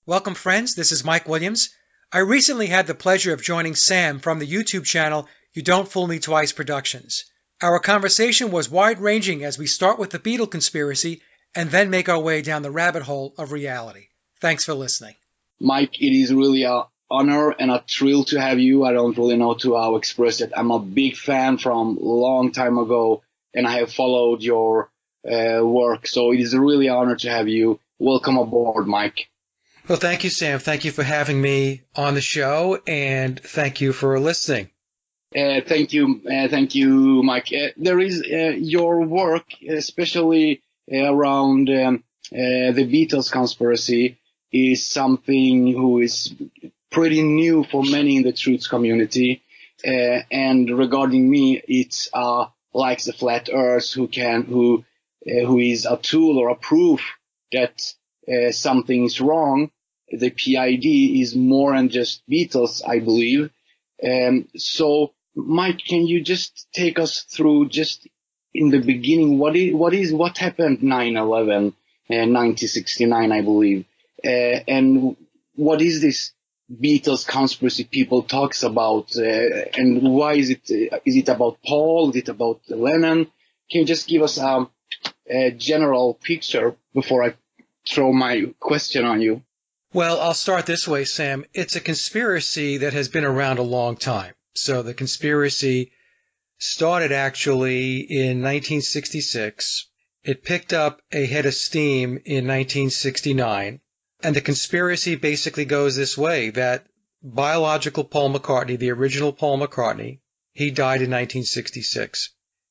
Welcome, friends. This is Mike Williams. I recently had the pleasure of joining Sam from the YouTube channel You Don't Fool Me Twice Productions. Our conversation was wide-ranging as we start with the Beatle conspiracy and then make our way down the rabbit hole of reality. Thanks for listening. Mike, it is really an honor and a thrill to have you. I don't really know how to express it. I'm a big fan from a long time ago, and I have followed your work. So it is really an honor to have you. Welcome aboard, Mike. Well, thank you, Sam. Thank you for having me on the show, and thank you for listening. Thank you, Mike. There is your work, especially around the Beatles conspiracy, is something who is pretty new for many in the truth community. And regarding me, it's like the flat Earth who is a tool or a proof that something is wrong. The PID is more than just Beatles, I believe. So, Mike, can you just take us through just in the beginning what happened 9/11, 1969, I believe, and what is this Beatles conspiracy people talks about, and why is it about Paul? Is it about Lennon? Can you just give us a general picture before I throw my question on you? Well, I'll start this way, Sam. It's a conspiracy that has been around a long time. So the conspiracy started actually in 1966. It picked up a head of steam in 1969. And the conspiracy basically goes this way, that biological Paul McCartney, the original Paul McCartney, he died in 1966.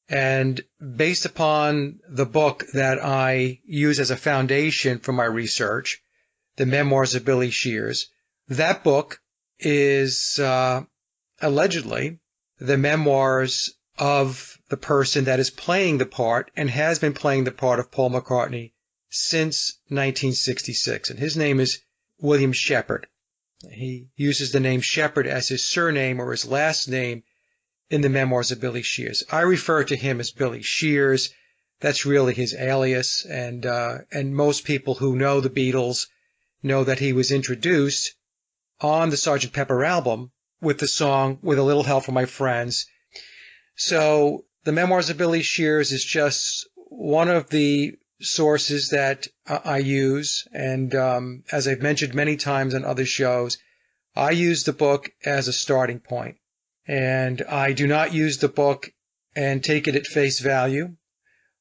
And based upon the book that I use as a foundation for my research, The Memoirs of Billy Shears, that book is allegedly the memoirs of the person that is playing the part and has been playing the part of Paul McCartney since 1966. And his name is William Shepard. He uses the name Shepard as his surname or his last name in the Memoirs of Billy Shears. I refer to him as Billy Shears. That's really his alias. And most people who know the Beatles know that he was introduced on the Sgt. Pepper album with the song With a Little Help from My Friends. So the Memoirs of Billy Shears is just one of the sources that I use. And as I've mentioned many times on other shows, I use the book as a starting point. And I do not use the book and take it at face value.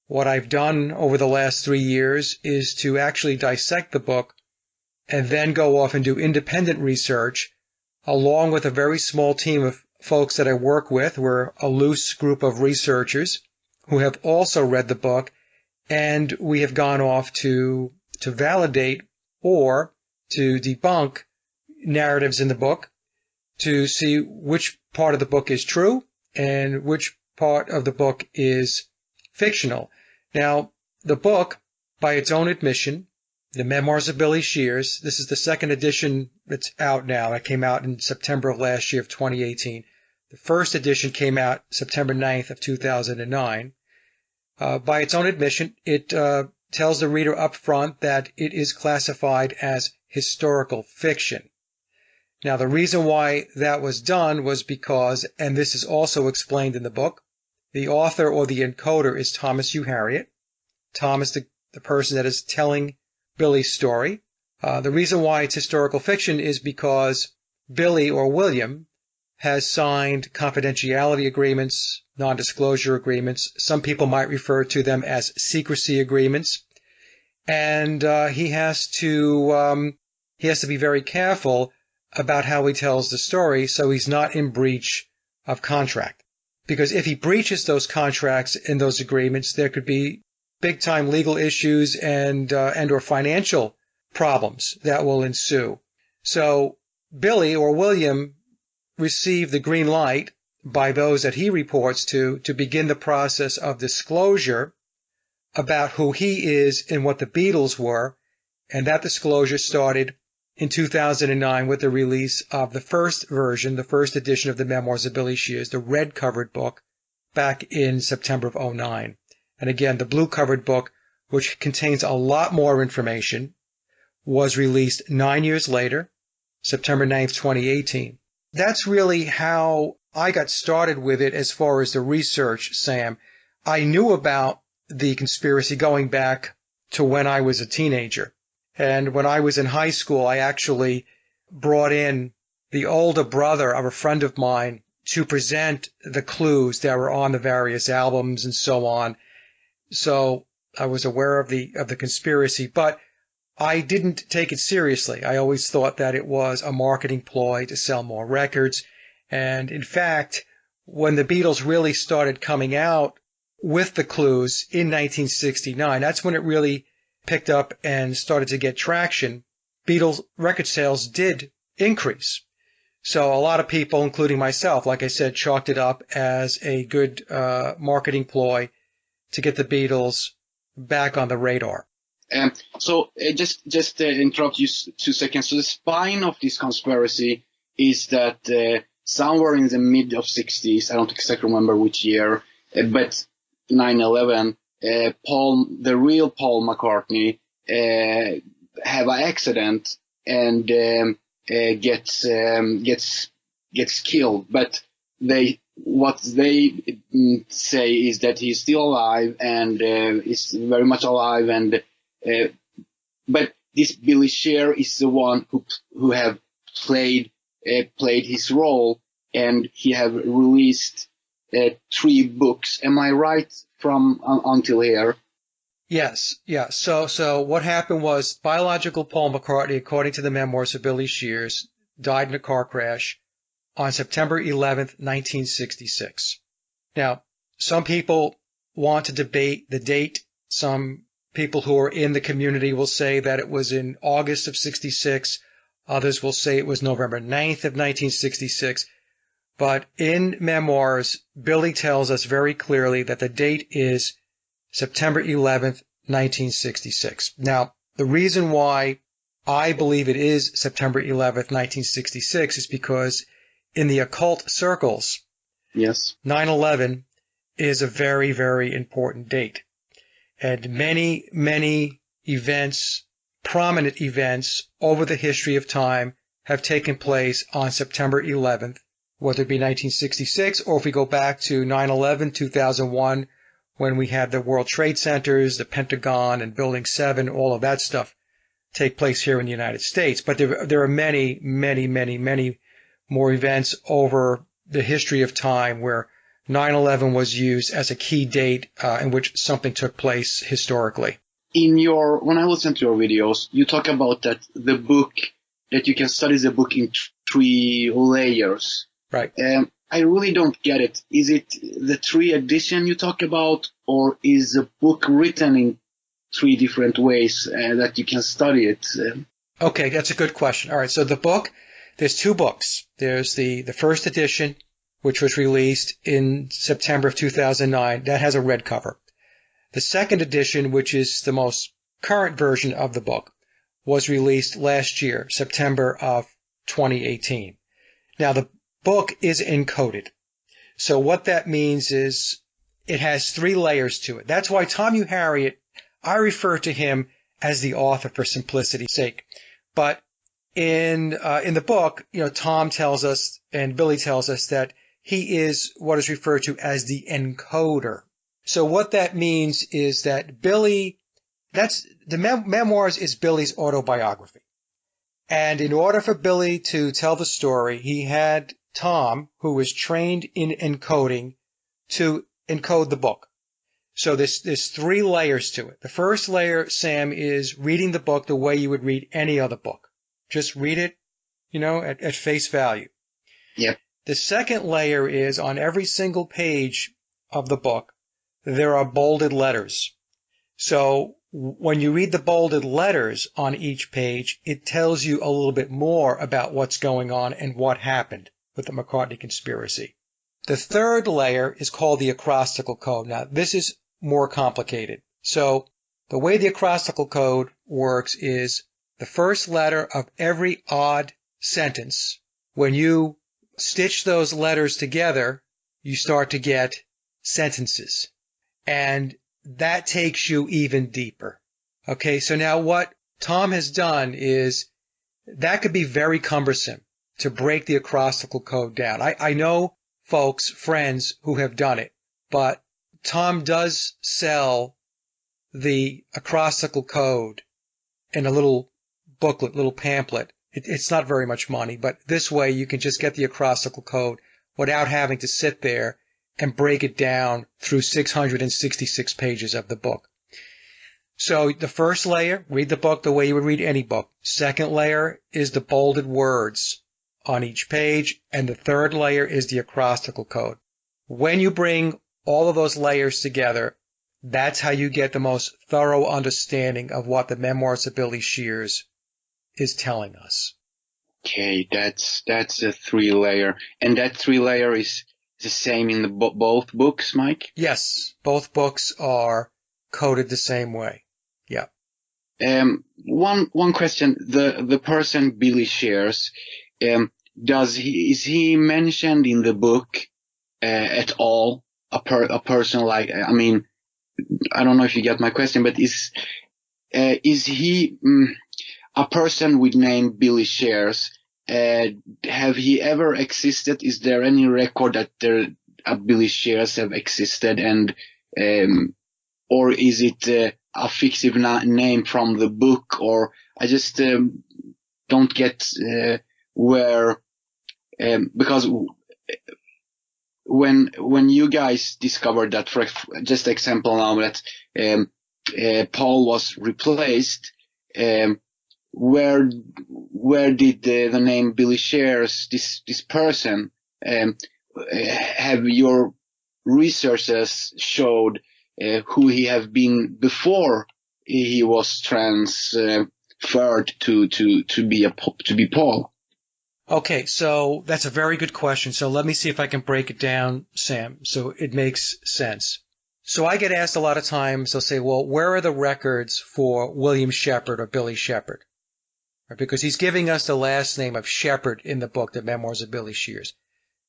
What I've done over the last 3 years is to actually dissect the book and then go off and do independent research along with a very small team of folks that I work with. We're a loose group of researchers who have also read the book, and we have gone off to validate or to debunk narratives in the book to see which part of the book is true and which part of the book is fictional. Now, the book, by its own admission, The Memoirs of Billy Shears, this is the second edition that's out now. It came out in September of last year of 2018. The first edition came out September 9th of 2009. By its own admission, it tells the reader up front that it is classified as historical fiction. Now, the reason why that was done was because, and this is also explained in the book, the author or the encoder is Thomas Hugh Harriot. Thomas, the person that is telling Billy's story. The reason why it's historical fiction is because Billy or William has signed confidentiality agreements, non-disclosure agreements. Some people might refer to them as secrecy agreements. And he has to be very careful about how he tells the story so he's not in breach of contract. Because if he breaches those contracts and those agreements, there could be big-time legal issues and or financial problems that will ensue. So Billy or William received the green light by those that he reports to begin the process of disclosure about who he is and what the Beatles were, and that disclosure started in 2009 with the release of the first version, the first edition of the Memoirs of Billy Shears, the red-covered book, back in September of 2009. And again, the blue-covered book, which contains a lot more information, was released 9 years later, September 9th, 2018. That's really how I got started with it as far as the research, Sam. I knew about the conspiracy going back to when I was a teenager. And when I was in high school, I actually brought in the older brother of a friend of mine to present the clues that were on the various albums and so on. So I was aware of the conspiracy, but I didn't take it seriously. I always thought that it was a marketing ploy to sell more records. And in fact, when the Beatles really started coming out with the clues in 1969, that's when it really picked up and started to get traction. Beatles record sales did increase. So a lot of people, including myself, like I said, chalked it up as a good marketing ploy to get the Beatles back on the radar. Just interrupt you 2 seconds. So the spine of this conspiracy is that somewhere in the mid of 60s, I don't exactly remember which year, but 9/11, the real Paul McCartney, have an accident and gets killed. But what they say is that he's still alive and is very much alive, and but this Billy Shear is the one who have played his role, and he have released 3 books. Am I right from until here? Yes, yeah. So what happened was biological Paul McCartney, according to the memoirs of Billy Shears, died in a car crash on September 11th, 1966. Now, some people want to debate the date. Some people who are in the community will say that it was in August of 66. Others will say it was November 9th of 1966. But in memoirs, Billy tells us very clearly that the date is September 11th, 1966. Now, the reason why I believe it is September 11th, 1966 is because in the occult circles, yes, 9/11 is a very, very important date. And many, many events, prominent events over the history of time have taken place on September 11th, whether it be 1966 or if we go back to 9/11, 2001, when we had the World Trade Centers, the Pentagon, and Building 7, all of that stuff take place here in the United States. But there are many, many, many, many more events over the history of time where 9/11 was used as a key date in which something took place historically. When I listen to your videos, you talk about that you can study the book in 3 layers. Right. I really don't get it. Is it the 3 edition you talk about, or is the book written in 3 different ways that you can study it? Okay, that's a good question. All right, so the book, there's 2 books. There's the first edition, which was released in September of 2009. That has a red cover. The second edition, which is the most current version of the book, was released last year, September of 2018. Now, the book is encoded. So what that means is it has 3 layers to it. That's why Tom Harriet, I refer to him as the author for simplicity's sake. But in the book, Tom tells us and Billy tells us that he is what is referred to as the encoder. So what that means is that Billy, memoirs is Billy's autobiography. And in order for Billy to tell the story, he had Tom, who was trained in encoding, to encode the book. So there's 3 layers to it. The first layer, Sam, is reading the book the way you would read any other book. Just read it, at face value. Yep. The second layer is on every single page of the book, there are bolded letters. So when you read the bolded letters on each page, it tells you a little bit more about what's going on and what happened with the McCartney conspiracy. The third layer is called the acrostical code. Now, this is more complicated. So the way the acrostical code works is the first letter of every odd sentence. When you stitch those letters together, you start to get sentences. And that takes you even deeper. Okay, so now what Tom has done is that could be very cumbersome to break the acrostical code down. I know folks, friends who have done it, but Tom does sell the acrostical code in a little booklet, little pamphlet. It's not very much money, but this way you can just get the acrostical code without having to sit there and break it down through 666 pages of the book. So the first layer, read the book the way you would read any book. Second layer is the bolded words on each page, and the third layer is the acrostical code. When you bring all of those layers together, that's how you get the most thorough understanding of what the Memoirs of Billy Shears is telling us. Okay, that's a 3-layer, and that 3-layer is the same in the both books, Mike? Yes, both books are coded the same way. Yeah. One question: the person Billy Shears, is he mentioned in the book at all? A person like, I mean, I don't know if you get my question, but is he a person with name Billy Shears? Have he ever existed? Is there any record that Billy Shears have existed, and or is it a fictive name from the book? Or I just don't get where, because when you guys discovered that, for just example now, that Paul was replaced, where did the name Billy Shears, this person, have your researchers showed who he have been before he was transferred to be Paul? Okay, so that's a very good question. So let me see if I can break it down, Sam, so it makes sense. So I get asked a lot of times, they'll say, well, where are the records for William Shepard or Billy Shepard? Because he's giving us the last name of Shepard in the book, The Memoirs of Billy Shears.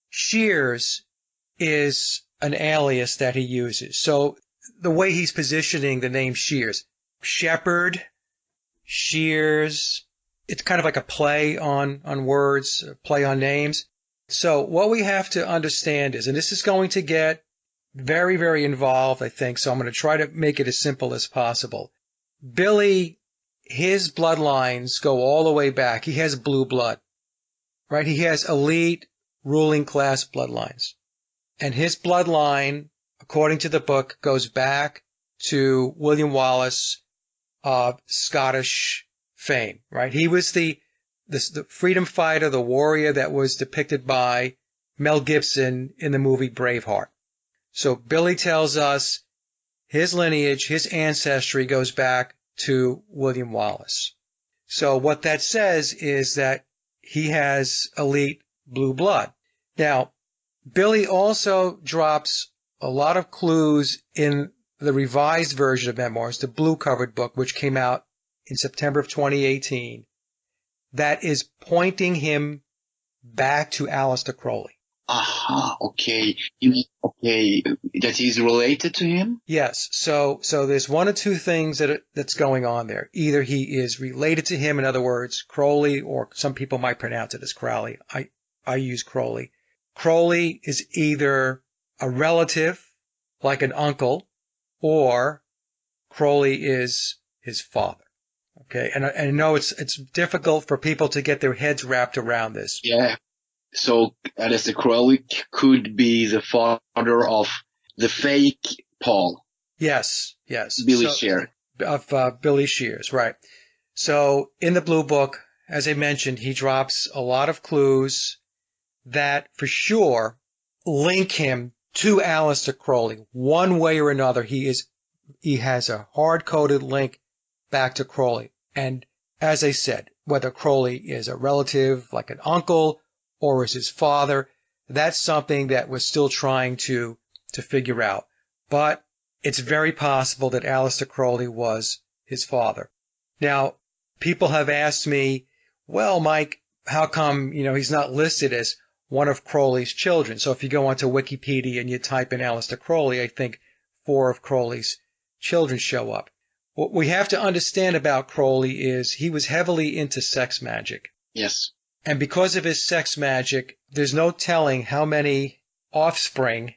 Shears is an alias that he uses. So the way he's positioning the name Shears, Shepard, Shears, it's kind of like a play on words, a play on names. So what we have to understand is, and this is going to get very, very involved, I think, so I'm going to try to make it as simple as possible. Billy, his bloodlines go all the way back. He has blue blood, right? He has elite ruling class bloodlines. And his bloodline, according to the book, goes back to William Wallace of Scottish fame, right? He was the freedom fighter, the warrior that was depicted by Mel Gibson in the movie Braveheart. So Billy tells us his lineage, his ancestry goes back to William Wallace. So what that says is that he has elite blue blood. Now, Billy also drops a lot of clues in the revised version of Memoirs, the blue-covered book, which came out in September of 2018, that is pointing him back to Aleister Crowley. Aha, okay. Okay, that he's related to him? Yes, so there's one or two things that's going on there. Either he is related to him, in other words, Crowley, or some people might pronounce it as Crowley. I use Crowley. Crowley is either a relative, like an uncle, or Crowley is his father. Okay, and I know it's difficult for people to get their heads wrapped around this. Yeah. So Aleister Crowley could be the father of the fake Paul. Yes. Billy Shears. Of Billy Shears, right. So in the Blue Book, as I mentioned, he drops a lot of clues that for sure link him to Aleister Crowley. One way or another, he has a hard-coded link back to Crowley. And as I said, whether Crowley is a relative, like an uncle, or is his father, that's something that we're still trying to figure out. But it's very possible that Aleister Crowley was his father. Now, people have asked me, well, Mike, how come, he's not listed as one of Crowley's children? So if you go onto Wikipedia and you type in Aleister Crowley, I think 4 of Crowley's children show up. What we have to understand about Crowley is he was heavily into sex magic. Yes. And because of his sex magic, there's no telling how many offspring,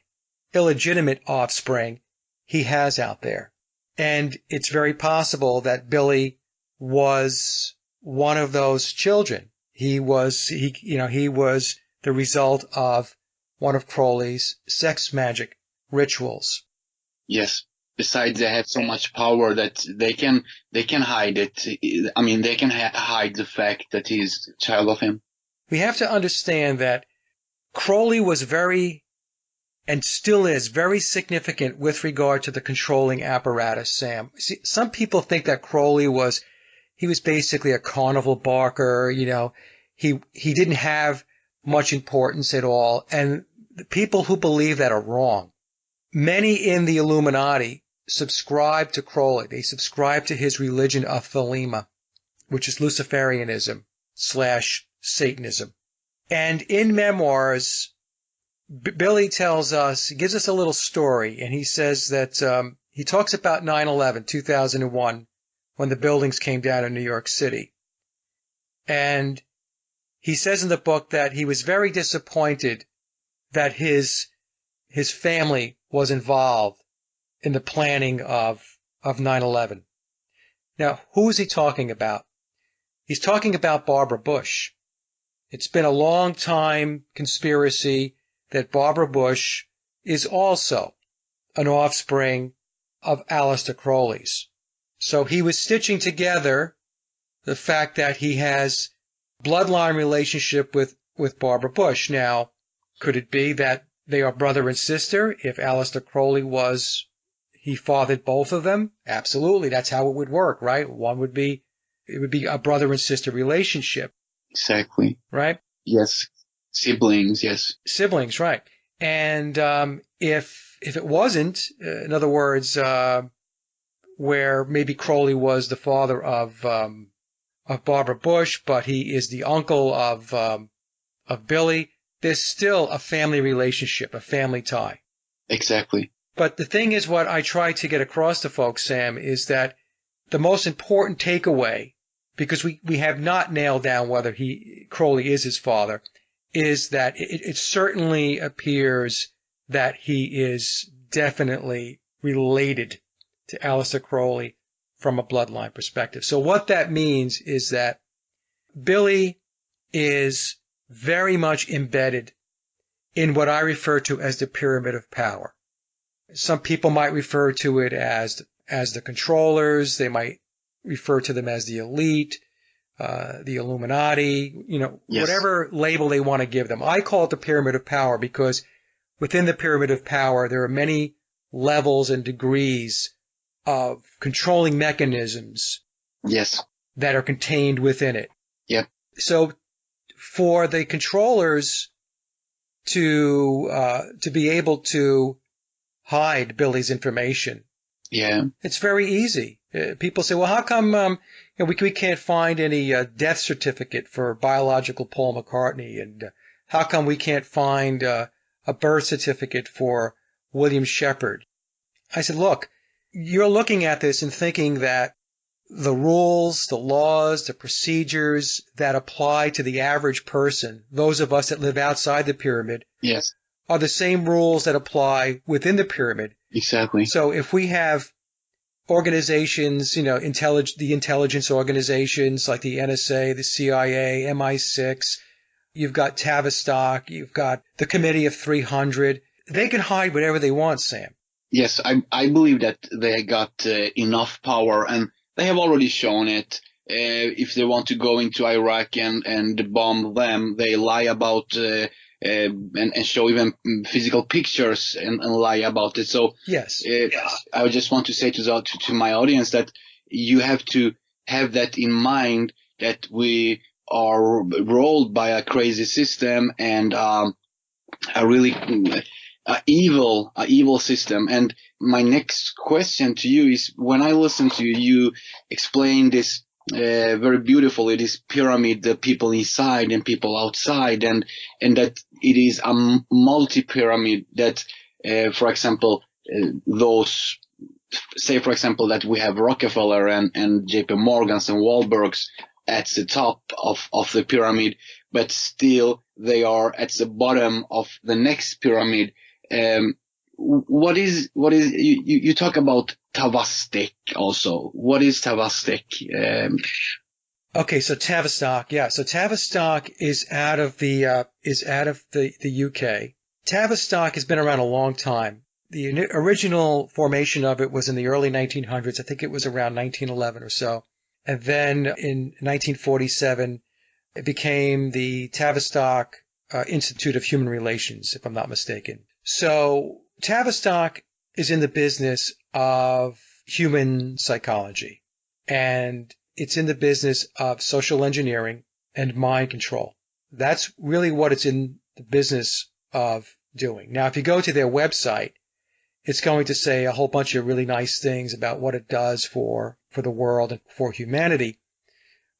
illegitimate offspring, he has out there. And it's very possible that Billy was one of those children. He was the result of one of Crowley's sex magic rituals. Yes. Besides, they have so much power that they can hide it. I mean, they can hide the fact that he's a child of him. We have to understand that Crowley was very, and still is, very significant with regard to the controlling apparatus, Sam. See, some people think that Crowley was basically a carnival barker, he didn't have much importance at all, and the people who believe that are wrong. Many in the Illuminati subscribe to Crowley. They subscribe to his religion of Thelema, which is Luciferianism / Satanism. And in memoirs, Billy tells us, he gives us a little story, and he says that he talks about 9/11, 2001, when the buildings came down in New York City. And he says in the book that he was very disappointed that his family was involved in the planning of 9/11. Now, who is he talking about? He's talking about Barbara Bush. It's been a long time conspiracy that Barbara Bush is also an offspring of Aleister Crowley's. So he was stitching together the fact that he has bloodline relationship with Barbara Bush. Now, could it be that they are brother and sister? If Aleister Crowley he fathered both of them? Absolutely. That's how it would work, right? It would be a brother and sister relationship. Exactly. Right? Yes. Siblings, yes. Siblings, right. And if it wasn't, in other words, where maybe Crowley was the father of Barbara Bush, but he is the uncle of Billy, there's still a family relationship, a family tie. Exactly. But the thing is, what I try to get across to folks, Sam, is that the most important takeaway, because we have not nailed down whether Crowley is his father, is that it certainly appears that he is definitely related to Aleister Crowley from a bloodline perspective. So what that means is that Billy is very much embedded in what I refer to as the pyramid of power. Some people might refer to it as the controllers. They might refer to them as the elite, the Illuminati, yes. Whatever label they want to give them. I call it the pyramid of power because within the pyramid of power, there are many levels and degrees of controlling mechanisms. Yes. That are contained within it. Yep. So for the controllers to be able to hide Billy's information, it's very easy. People say, well, how come we can't find any death certificate for biological Paul McCartney, and how come we can't find a birth certificate for William Shepard? I said, look, you're looking at this and thinking that the rules, the laws, the procedures that apply to the average person, those of us that live outside the pyramid, yes, are the same rules that apply within the pyramid. Exactly. So if we have organizations, the intelligence organizations like the NSA, the CIA, MI6, you've got Tavistock, you've got the Committee of 300, they can hide whatever they want, Sam. Yes, I believe that they got enough power, and they have already shown it. If they want to go into Iraq and bomb them, they lie about and show even physical pictures and lie about it. So yes, I just want to say to my audience that you have to have that in mind, that we are ruled by a crazy system and a really evil system. And my next question to you is, when I listen to you explain this very beautifully, this pyramid, the people inside and people outside, and that it is a multi-pyramid that, for example, those say, for example, that we have Rockefeller and JP Morgans and Wahlbergs at the top of the pyramid, but still they are at the bottom of the next pyramid. What is you talk about Tavistock also? What is Tavistock? Okay, so Tavistock, yeah. So Tavistock is out of the UK. Tavistock has been around a long time. The original formation of it was in the early 1900s. I think it was around 1911 or so. And then in 1947, it became the Tavistock Institute of Human Relations, if I'm not mistaken. So Tavistock is in the business of human psychology, and it's in the business of social engineering and mind control. That's really what it's in the business of doing. Now, if you go to their website, it's going to say a whole bunch of really nice things about what it does for the world and for humanity.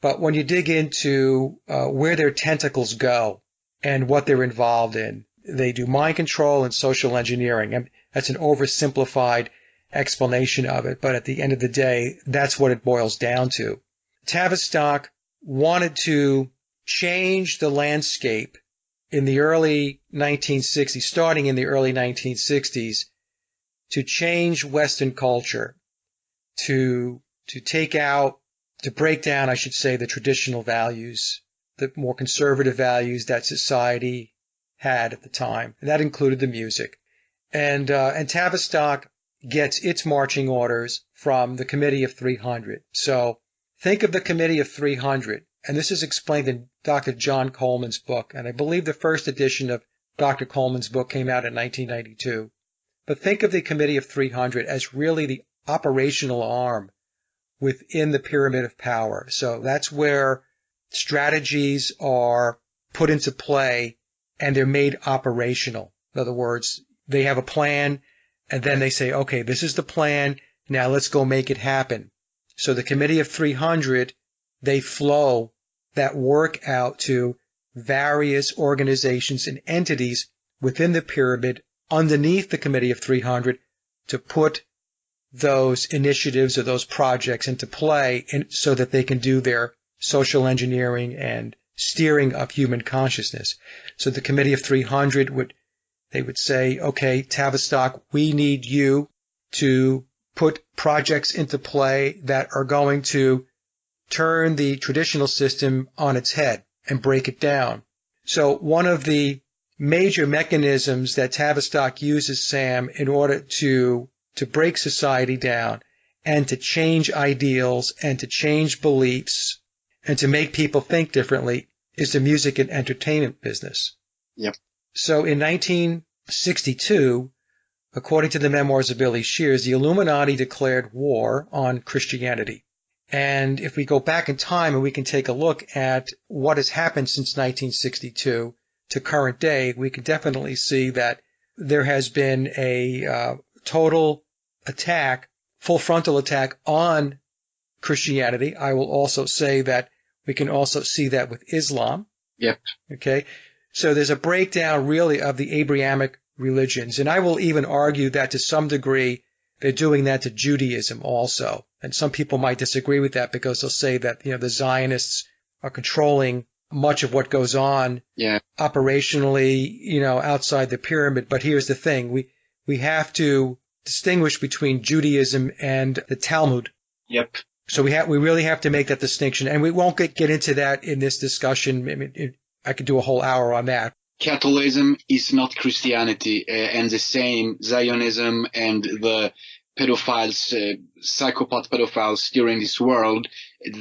But when you dig into where their tentacles go and what they're involved in, they do mind control and social engineering. And that's an oversimplified explanation of it, but at the end of the day, that's what it boils down to. Tavistock wanted to change the landscape in the early 1960s, starting in the early 1960s, to change Western culture, to take out, to break down, I should say, the traditional values, the more conservative values that society had at the time. And that included the music. And Tavistock gets its marching orders from the Committee of 300. So think of the Committee of 300, and this is explained in Dr. John Coleman's book, and I believe the first edition of Dr. Coleman's book came out in 1992. But think of the Committee of 300 as really the operational arm within the pyramid of power. So that's where strategies are put into play and they're made operational. In other words, they have a plan, and then they say, okay, this is the plan, now let's go make it happen. So the Committee of 300, they flow that work out to various organizations and entities within the pyramid underneath the Committee of 300 to put those initiatives or those projects into play so that they can do their social engineering and steering of human consciousness. So the Committee of 300 would say, okay, Tavistock, we need you to put projects into play that are going to turn the traditional system on its head and break it down. So one of the major mechanisms that Tavistock uses, Sam, in order to break society down and to change ideals and to change beliefs and to make people think differently is the music and entertainment business. Yep. So in 1962, according to the memoirs of Billy Shears, the Illuminati declared war on Christianity. And if we go back in time and we can take a look at what has happened since 1962 to current day, we can definitely see that there has been a total attack, full frontal attack on Christianity. I will also say that we can also see that with Islam. Yep. Okay. So there's a breakdown really of the Abrahamic religions. And I will even argue that to some degree they're doing that to Judaism also. And some people might disagree with that because they'll say that, the Zionists are controlling much of what goes on operationally, outside the pyramid. But here's the thing. We have to distinguish between Judaism and the Talmud. Yep. So we really have to make that distinction. And we won't get into that in this discussion. I mean, I could do a whole hour on that. Catholicism is not Christianity, and the same Zionism and the pedophiles, psychopath pedophiles steering this world,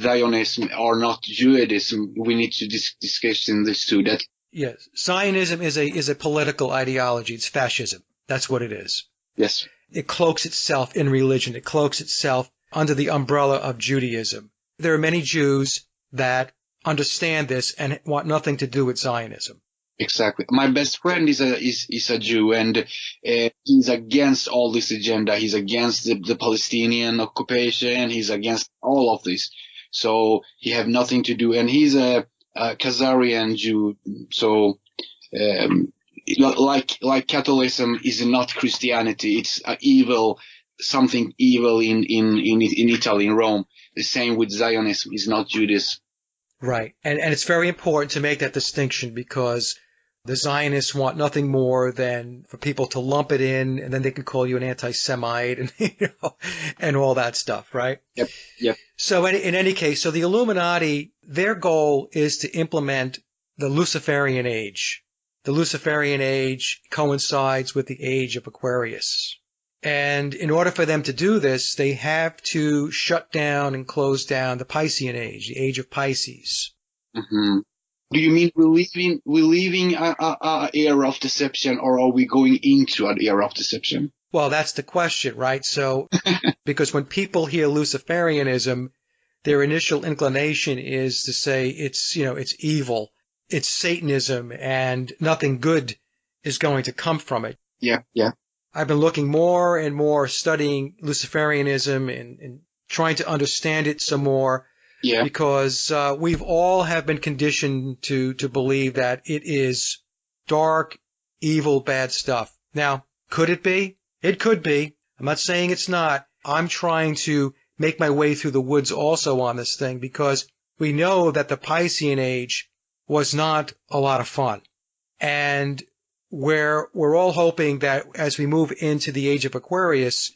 Zionism are not Judaism. We need to discuss in this too. That yes, Zionism is a political ideology. It's fascism. That's what it is. Yes. It cloaks itself in religion. It cloaks itself under the umbrella of Judaism. There are many Jews that understand this and want nothing to do with Zionism. Exactly. My best friend is a Jew, and he's against all this agenda. He's against the Palestinian occupation. He's against all of this. So he have nothing to do, and he's a Khazarian Jew. So like Catholicism is not Christianity. It's an evil something evil in Italy, in Rome. The same with Zionism. It's not Judaism. Right. And it's very important to make that distinction because the Zionists want nothing more than for people to lump it in, and then they can call you an anti-Semite and, and all that stuff, right? Yep. Yep. So in any case, so the Illuminati, their goal is to implement the Luciferian age. The Luciferian age coincides with the age of Aquarius. And in order for them to do this, they have to shut down and close down the Piscean age, the age of Pisces. Mm-hmm. Do you mean we're leaving an era of deception, or are we going into an era of deception? Well, that's the question, right? So, because when people hear Luciferianism, their initial inclination is to say it's evil, it's Satanism, and nothing good is going to come from it. Yeah, yeah. I've been looking more and more, studying Luciferianism and trying to understand it some more. Yeah. Because we've all have been conditioned to believe that it is dark, evil, bad stuff. Now, could it be? It could be. I'm not saying it's not. I'm trying to make my way through the woods also on this thing because we know that the Piscean age was not a lot of fun. And we're all hoping that as we move into the age of Aquarius,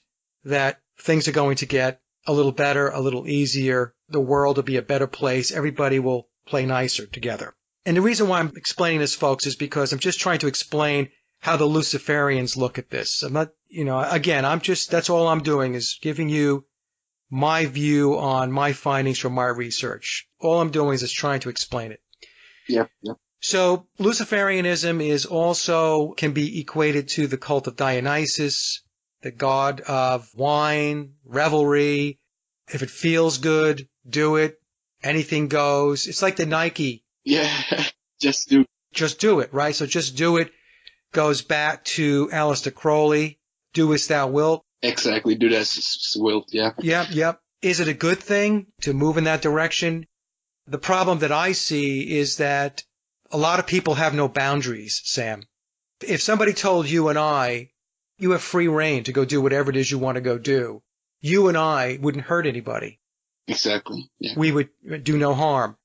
that things are going to get a little better, a little easier. The world will be a better place. Everybody will play nicer together. And the reason why I'm explaining this, folks, is because I'm just trying to explain how the Luciferians look at this. I'm not, again, that's all I'm doing is giving you my view on my findings from my research. All I'm doing is just trying to explain it. Yep, yep. So Luciferianism can be equated to the cult of Dionysus, the god of wine, revelry. If it feels good, do it. Anything goes. It's like the Nike. Yeah, just do. Just do it, right? So just do it goes back to Aleister Crowley. Do as thou wilt. Exactly. Do as wilt, yeah. Yep. Is it a good thing to move in that direction? The problem that I see is that a lot of people have no boundaries, Sam. If somebody told you and I, you have free reign to go do whatever it is you want to go do, you and I wouldn't hurt anybody. Exactly. Yeah. We would do no harm.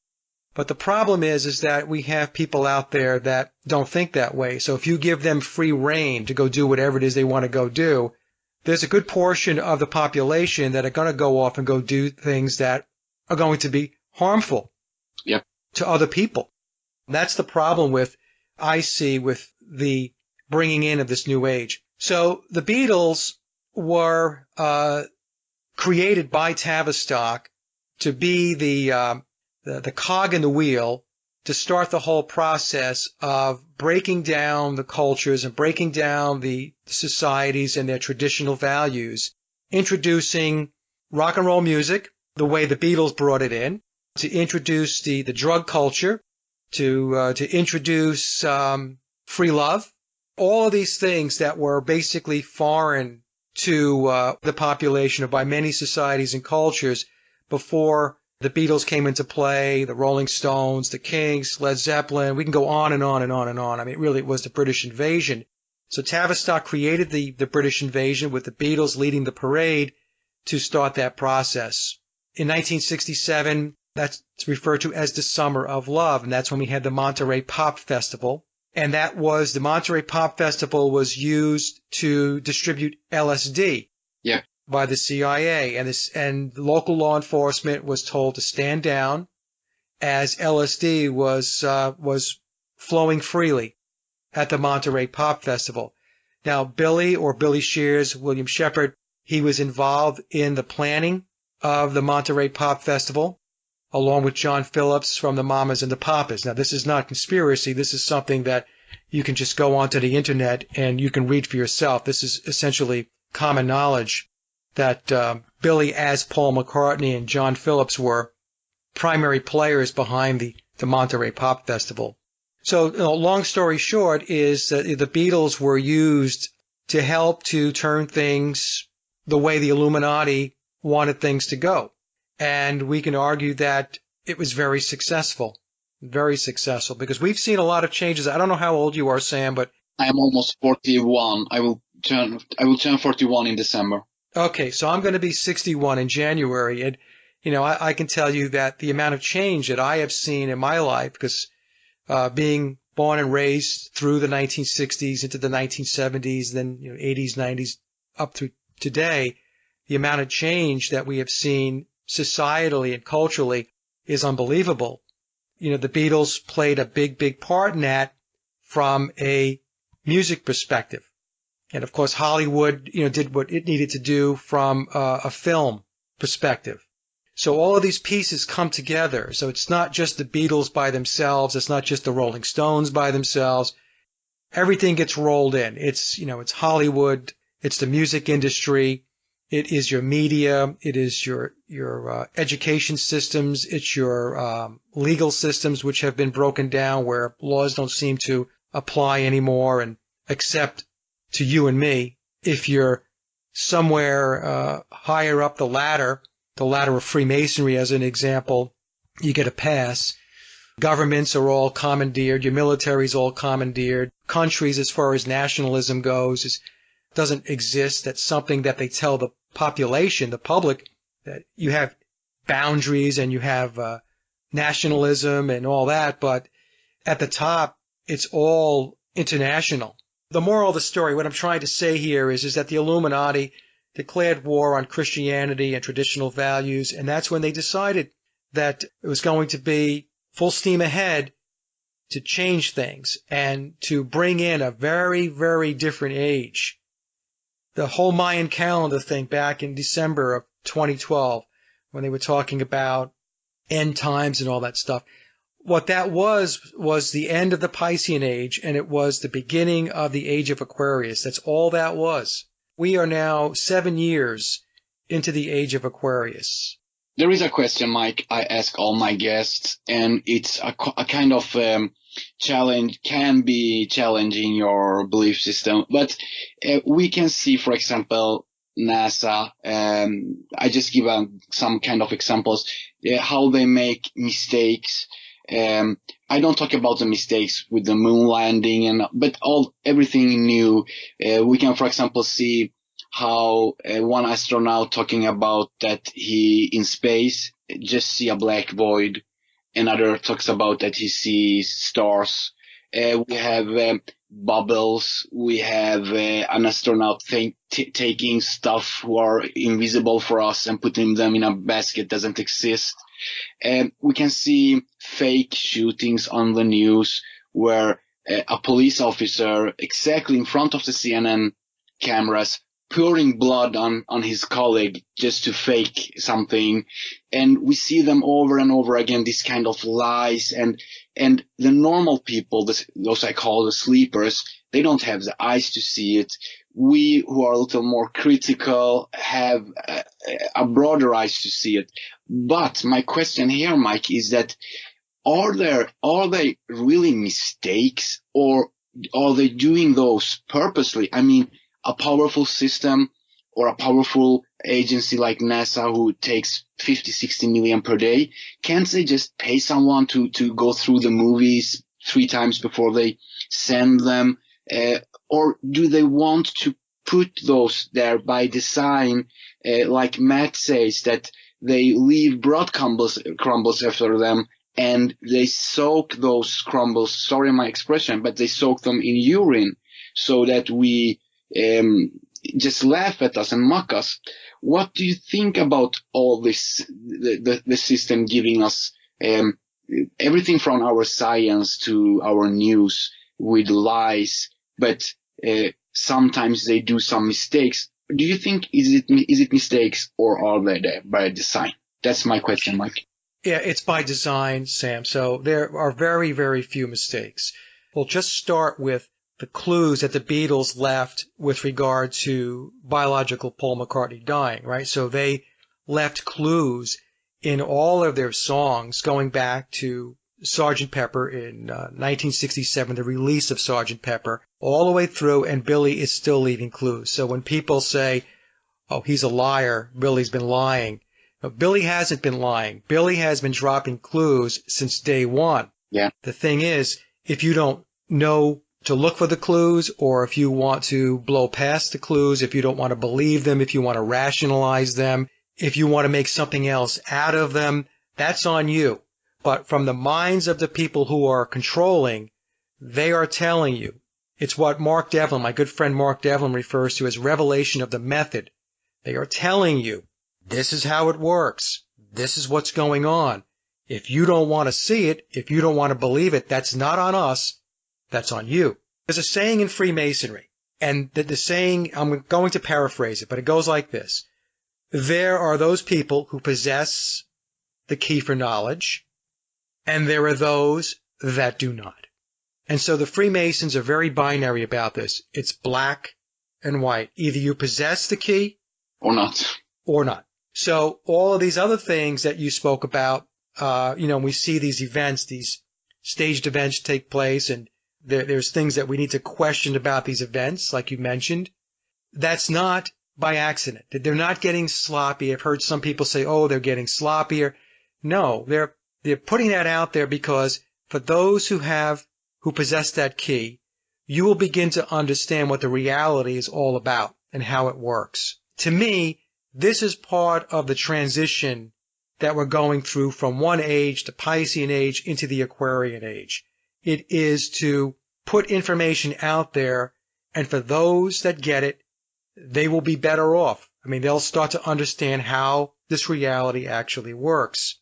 But the problem is that we have people out there that don't think that way. So if you give them free reign to go do whatever it is they want to go do, there's a good portion of the population that are going to go off and go do things that are going to be harmful to other people. That's the problem I see with the bringing in of this new age. So the Beatles were created by Tavistock to be the cog in the wheel to start the whole process of breaking down the cultures and breaking down the societies and their traditional values, introducing rock and roll music the way the Beatles brought it in, to introduce the drug culture, to introduce free love, all of these things that were basically foreign to the population by many societies and cultures before the Beatles came into play, the Rolling Stones, the Kinks, Led Zeppelin. We can go on and on and on and on. I mean, really, it was the British invasion. So Tavistock created the British invasion with the Beatles leading the parade to start that process. In 1967, that's referred to as the Summer of Love, and that's when we had the Monterey Pop Festival. And the Monterey Pop Festival was used to distribute LSD. Yeah. By the CIA, and local law enforcement was told to stand down as LSD was flowing freely at the Monterey Pop Festival. Now, Billy Shears, William Shepard, he was involved in the planning of the Monterey Pop Festival, along with John Phillips from the Mamas and the Papas. Now, this is not conspiracy. This is something that you can just go onto the internet and you can read for yourself. This is essentially common knowledge that Billy, as Paul McCartney, and John Phillips were primary players behind the Monterey Pop Festival. So, long story short is that the Beatles were used to help to turn things the way the Illuminati wanted things to go. And we can argue that it was very successful, because we've seen a lot of changes. I don't know how old you are, Sam, but I am almost 41. I will turn 41 in December. Okay, so I'm going to be 61 in January, and I can tell you that the amount of change that I have seen in my life, because being born and raised through the 1960s into the 1970s, then 80s, 90s, up through today, the amount of change that we have seen societally and culturally is unbelievable. The Beatles played a big, big part in that from a music perspective. And of course, Hollywood, did what it needed to do from a film perspective. So all of these pieces come together. So it's not just the Beatles by themselves. It's not just the Rolling Stones by themselves. Everything gets rolled in. It's Hollywood. It's the music industry. It is your media. It is your education systems. It's your legal systems, which have been broken down where laws don't seem to apply anymore, and except to you and me, if you're somewhere higher up the ladder of Freemasonry as an example, you get a pass. Governments are all commandeered. Your military's all commandeered. Countries, as far as nationalism goes, doesn't exist. That's something that they tell the population, the public, that you have boundaries and you have nationalism and all that, but at the top, it's all international. The moral of the story, what I'm trying to say here is that the Illuminati declared war on Christianity and traditional values, and that's when they decided that it was going to be full steam ahead to change things and to bring in a very, very different age. The whole Mayan calendar thing back in December of 2012, when they were talking about end times and all that stuff, what that was the end of the Piscean age, and it was the beginning of the age of Aquarius. That's all that was. We are now 7 years into the age of Aquarius. There is a question, Mike, I ask all my guests, and it's a kind of challenge, can be challenging your belief system. But we can see, for example, NASA, I just give some kind of examples, how they make mistakes. I don't talk about the mistakes with the moon landing but everything new. We can, for example, see how one astronaut talking about that he in space just see a black void. Another talks about that he sees stars. We have bubbles. We have an astronaut taking stuff who are invisible for us and putting them in a basket doesn't exist. We can see fake shootings on the news where a police officer exactly in front of the CNN cameras pouring blood on his colleague just to fake something. And we see them over and over again, these kind of lies. And the normal people, those I call the sleepers, they don't have the eyes to see it. We who are a little more critical have a broader eyes to see it. But my question here, Mike, is that are they really mistakes, or are they doing those purposely? I mean, a powerful system or a powerful agency like NASA who takes 50, 60 million per day, can't they just pay someone to go through the movies 3 times before they send them? Or do they want to put those there by design, like Matt says, that they leave bread crumbles after them, and they soak those crumbles, sorry my expression, but they soak them in urine so that we just laugh at us and mock us. What do you think about all this, the system giving us everything from our science to our news with lies, but sometimes they do some mistakes? Do you think is it mistakes, or are they there by design? That's my question, Mike. Yeah, it's by design, Sam. So there are very, very few mistakes. We'll just start with the clues that the Beatles left with regard to biological Paul McCartney dying, right? So they left clues in all of their songs going back to Sgt. Pepper in 1967, the release of Sgt. Pepper, all the way through, and Billy is still leaving clues. So when people say, oh, he's a liar, Billy's been lying, no, Billy hasn't been lying. Billy has been dropping clues since day one. Yeah. The thing is, if you don't know to look for the clues, or if you want to blow past the clues, if you don't want to believe them, if you want to rationalize them, if you want to make something else out of them, that's on you. But from the minds of the people who are controlling, they are telling you. It's what Mark Devlin, my good friend Mark Devlin, refers to as revelation of the method. They are telling you, this is how it works. This is what's going on. If you don't want to see it, if you don't want to believe it, that's not on us. That's on you. There's a saying in Freemasonry, and the saying, I'm going to paraphrase it, but it goes like this. There are those people who possess the key for knowledge, and there are those that do not. And so the Freemasons are very binary about this. It's black and white. Either you possess the key or not. Or not. So all of these other things that you spoke about, we see these events, these staged events take place, and there's things that we need to question about these events, like you mentioned. That's not by accident. They're not getting sloppy. I've heard some people say, oh, they're getting sloppier. No, they're putting that out there because for those who possess that key, you will begin to understand what the reality is all about and how it works. To me, this is part of the transition that we're going through from one age, the Piscean age, into the Aquarian age. It is to put information out there, and for those that get it, they will be better off. I mean, they'll start to understand how this reality actually works.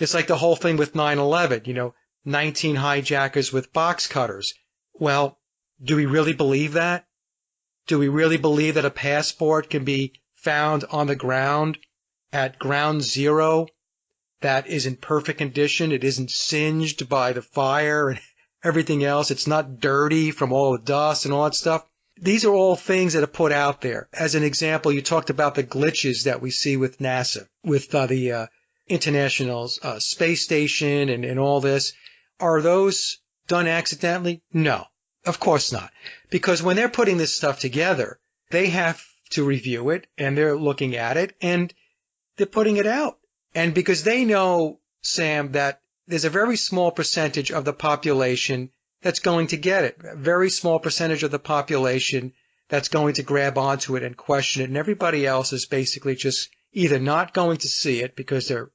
It's like the whole thing with 9/11, 19 hijackers with box cutters. Well, do we really believe that? Do we really believe that a passport can be found on the ground at ground zero that is in perfect condition? It isn't singed by the fire and everything else. It's not dirty from all the dust and all that stuff. These are all things that are put out there. As an example, you talked about the glitches that we see with NASA, with the International Space Station and all this. Are those done accidentally? No, of course not. Because when they're putting this stuff together, they have to review it, and they're looking at it, and they're putting it out. And because they know, Sam, that there's a very small percentage of the population that's going to get it, a very small percentage of the population that's going to grab onto it and question it, and everybody else is basically just either not going to see it because they're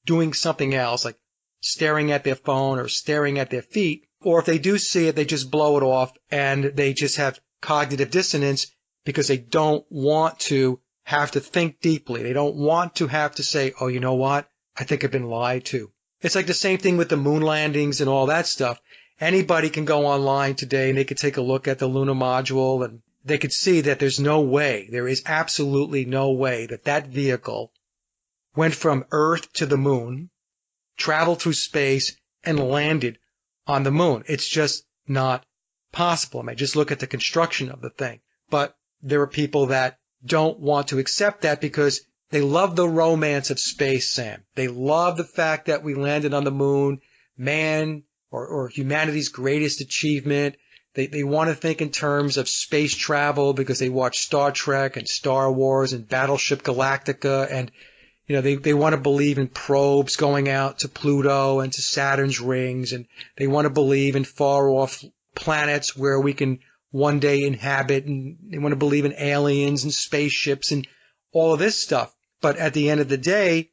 doing something else, like staring at their phone or staring at their feet, or if they do see it, they just blow it off, and they just have cognitive dissonance because they don't want to have to think deeply. They don't want to have to say, oh, you know what? I think I've been lied to. It's like the same thing with the moon landings and all that stuff. Anybody can go online today and they could take a look at the lunar module, and they could see that there's no way, there is absolutely no way that that vehicle went from Earth to the moon, traveled through space, and landed on the moon. It's just not possible. I mean, just look at the construction of the thing. But there are people that don't want to accept that because they love the romance of space, Sam. They love the fact that we landed on the moon, man, or humanity's greatest achievement. They want to think in terms of space travel because they watch Star Trek and Star Wars and Battleship Galactica, and they want to believe in probes going out to Pluto and to Saturn's rings, and they want to believe in far off planets where we can one day inhabit, and they want to believe in aliens and spaceships and all of this stuff. But at the end of the day,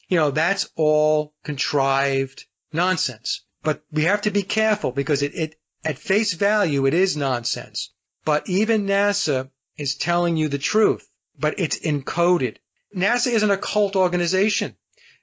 that's all contrived nonsense. But we have to be careful because it at face value, it is nonsense. But even NASA is telling you the truth, but it's encoded. NASA is an occult organization.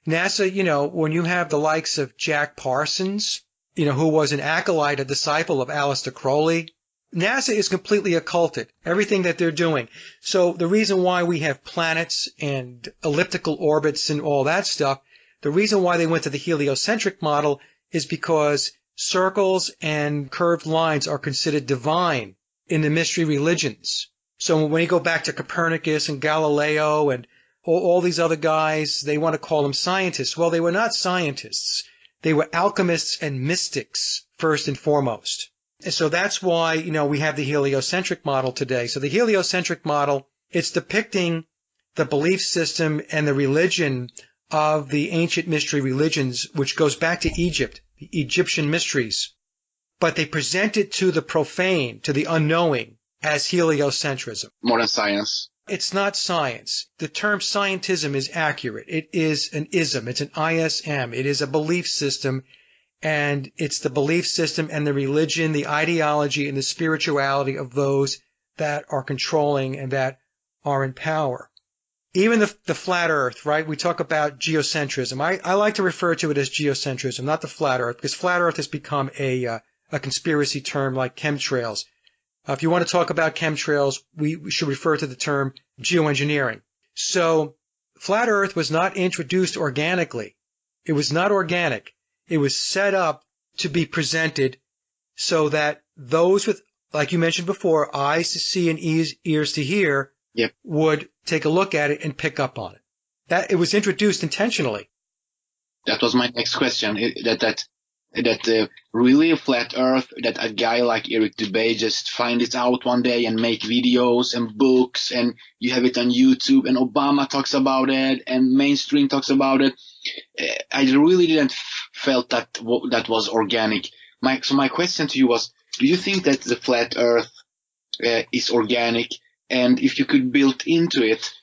NASA, when you have the likes of Jack Parsons, who was an acolyte, a disciple of Aleister Crowley, NASA is completely occulted, everything that they're doing. So the reason why we have planets and elliptical orbits and all that stuff, the reason why they went to the heliocentric model is because circles and curved lines are considered divine in the mystery religions. So when you go back to Copernicus and Galileo and all these other guys, they want to call them scientists. Well, they were not scientists. They were alchemists and mystics, first and foremost. And so that's why, we have the heliocentric model today. So the heliocentric model, it's depicting the belief system and the religion of the ancient mystery religions, which goes back to Egypt, the Egyptian mysteries. but they present it to the profane, to the unknowing, as heliocentrism. Modern science. It's not science. The term scientism is accurate. It is an ism. It's an ISM. It is a belief system, and it's the belief system and the religion, the ideology, and the spirituality of those that are controlling and that are in power. Even the flat earth, right? We talk about geocentrism. I like to refer to it as geocentrism, not the flat earth, because flat earth has become a conspiracy term like chemtrails. If you want to talk about chemtrails, we should refer to the term geoengineering. So flat earth was not introduced organically. It was not organic. It was set up to be presented so that those with, like you mentioned before, eyes to see and ears to hear, yep, would take a look at it and pick up on it. That it was introduced intentionally. That was my next question. That really a flat earth, that a guy like Eric Dubay just find it out one day and make videos and books, and you have it on YouTube, and Obama talks about it and mainstream talks about it. I really didn't felt that was organic. So my question to you was, do you think that the flat earth is organic? And if you could build into it,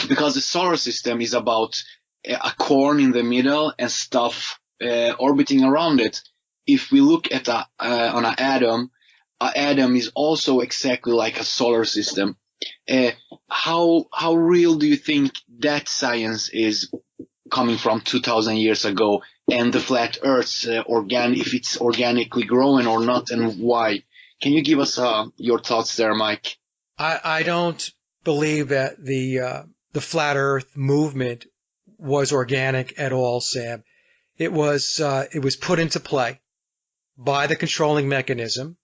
because the solar system is about a core in the middle and stuff orbiting around it. If we look at on an atom is also exactly like a solar system. How real do you think that science is coming from 2,000 years ago, and the flat Earth's if it's organically growing or not, and why? Can you give us your thoughts there, Mike? I don't believe that the flat Earth movement was organic at all, Sam. It was put into play by the controlling mechanism,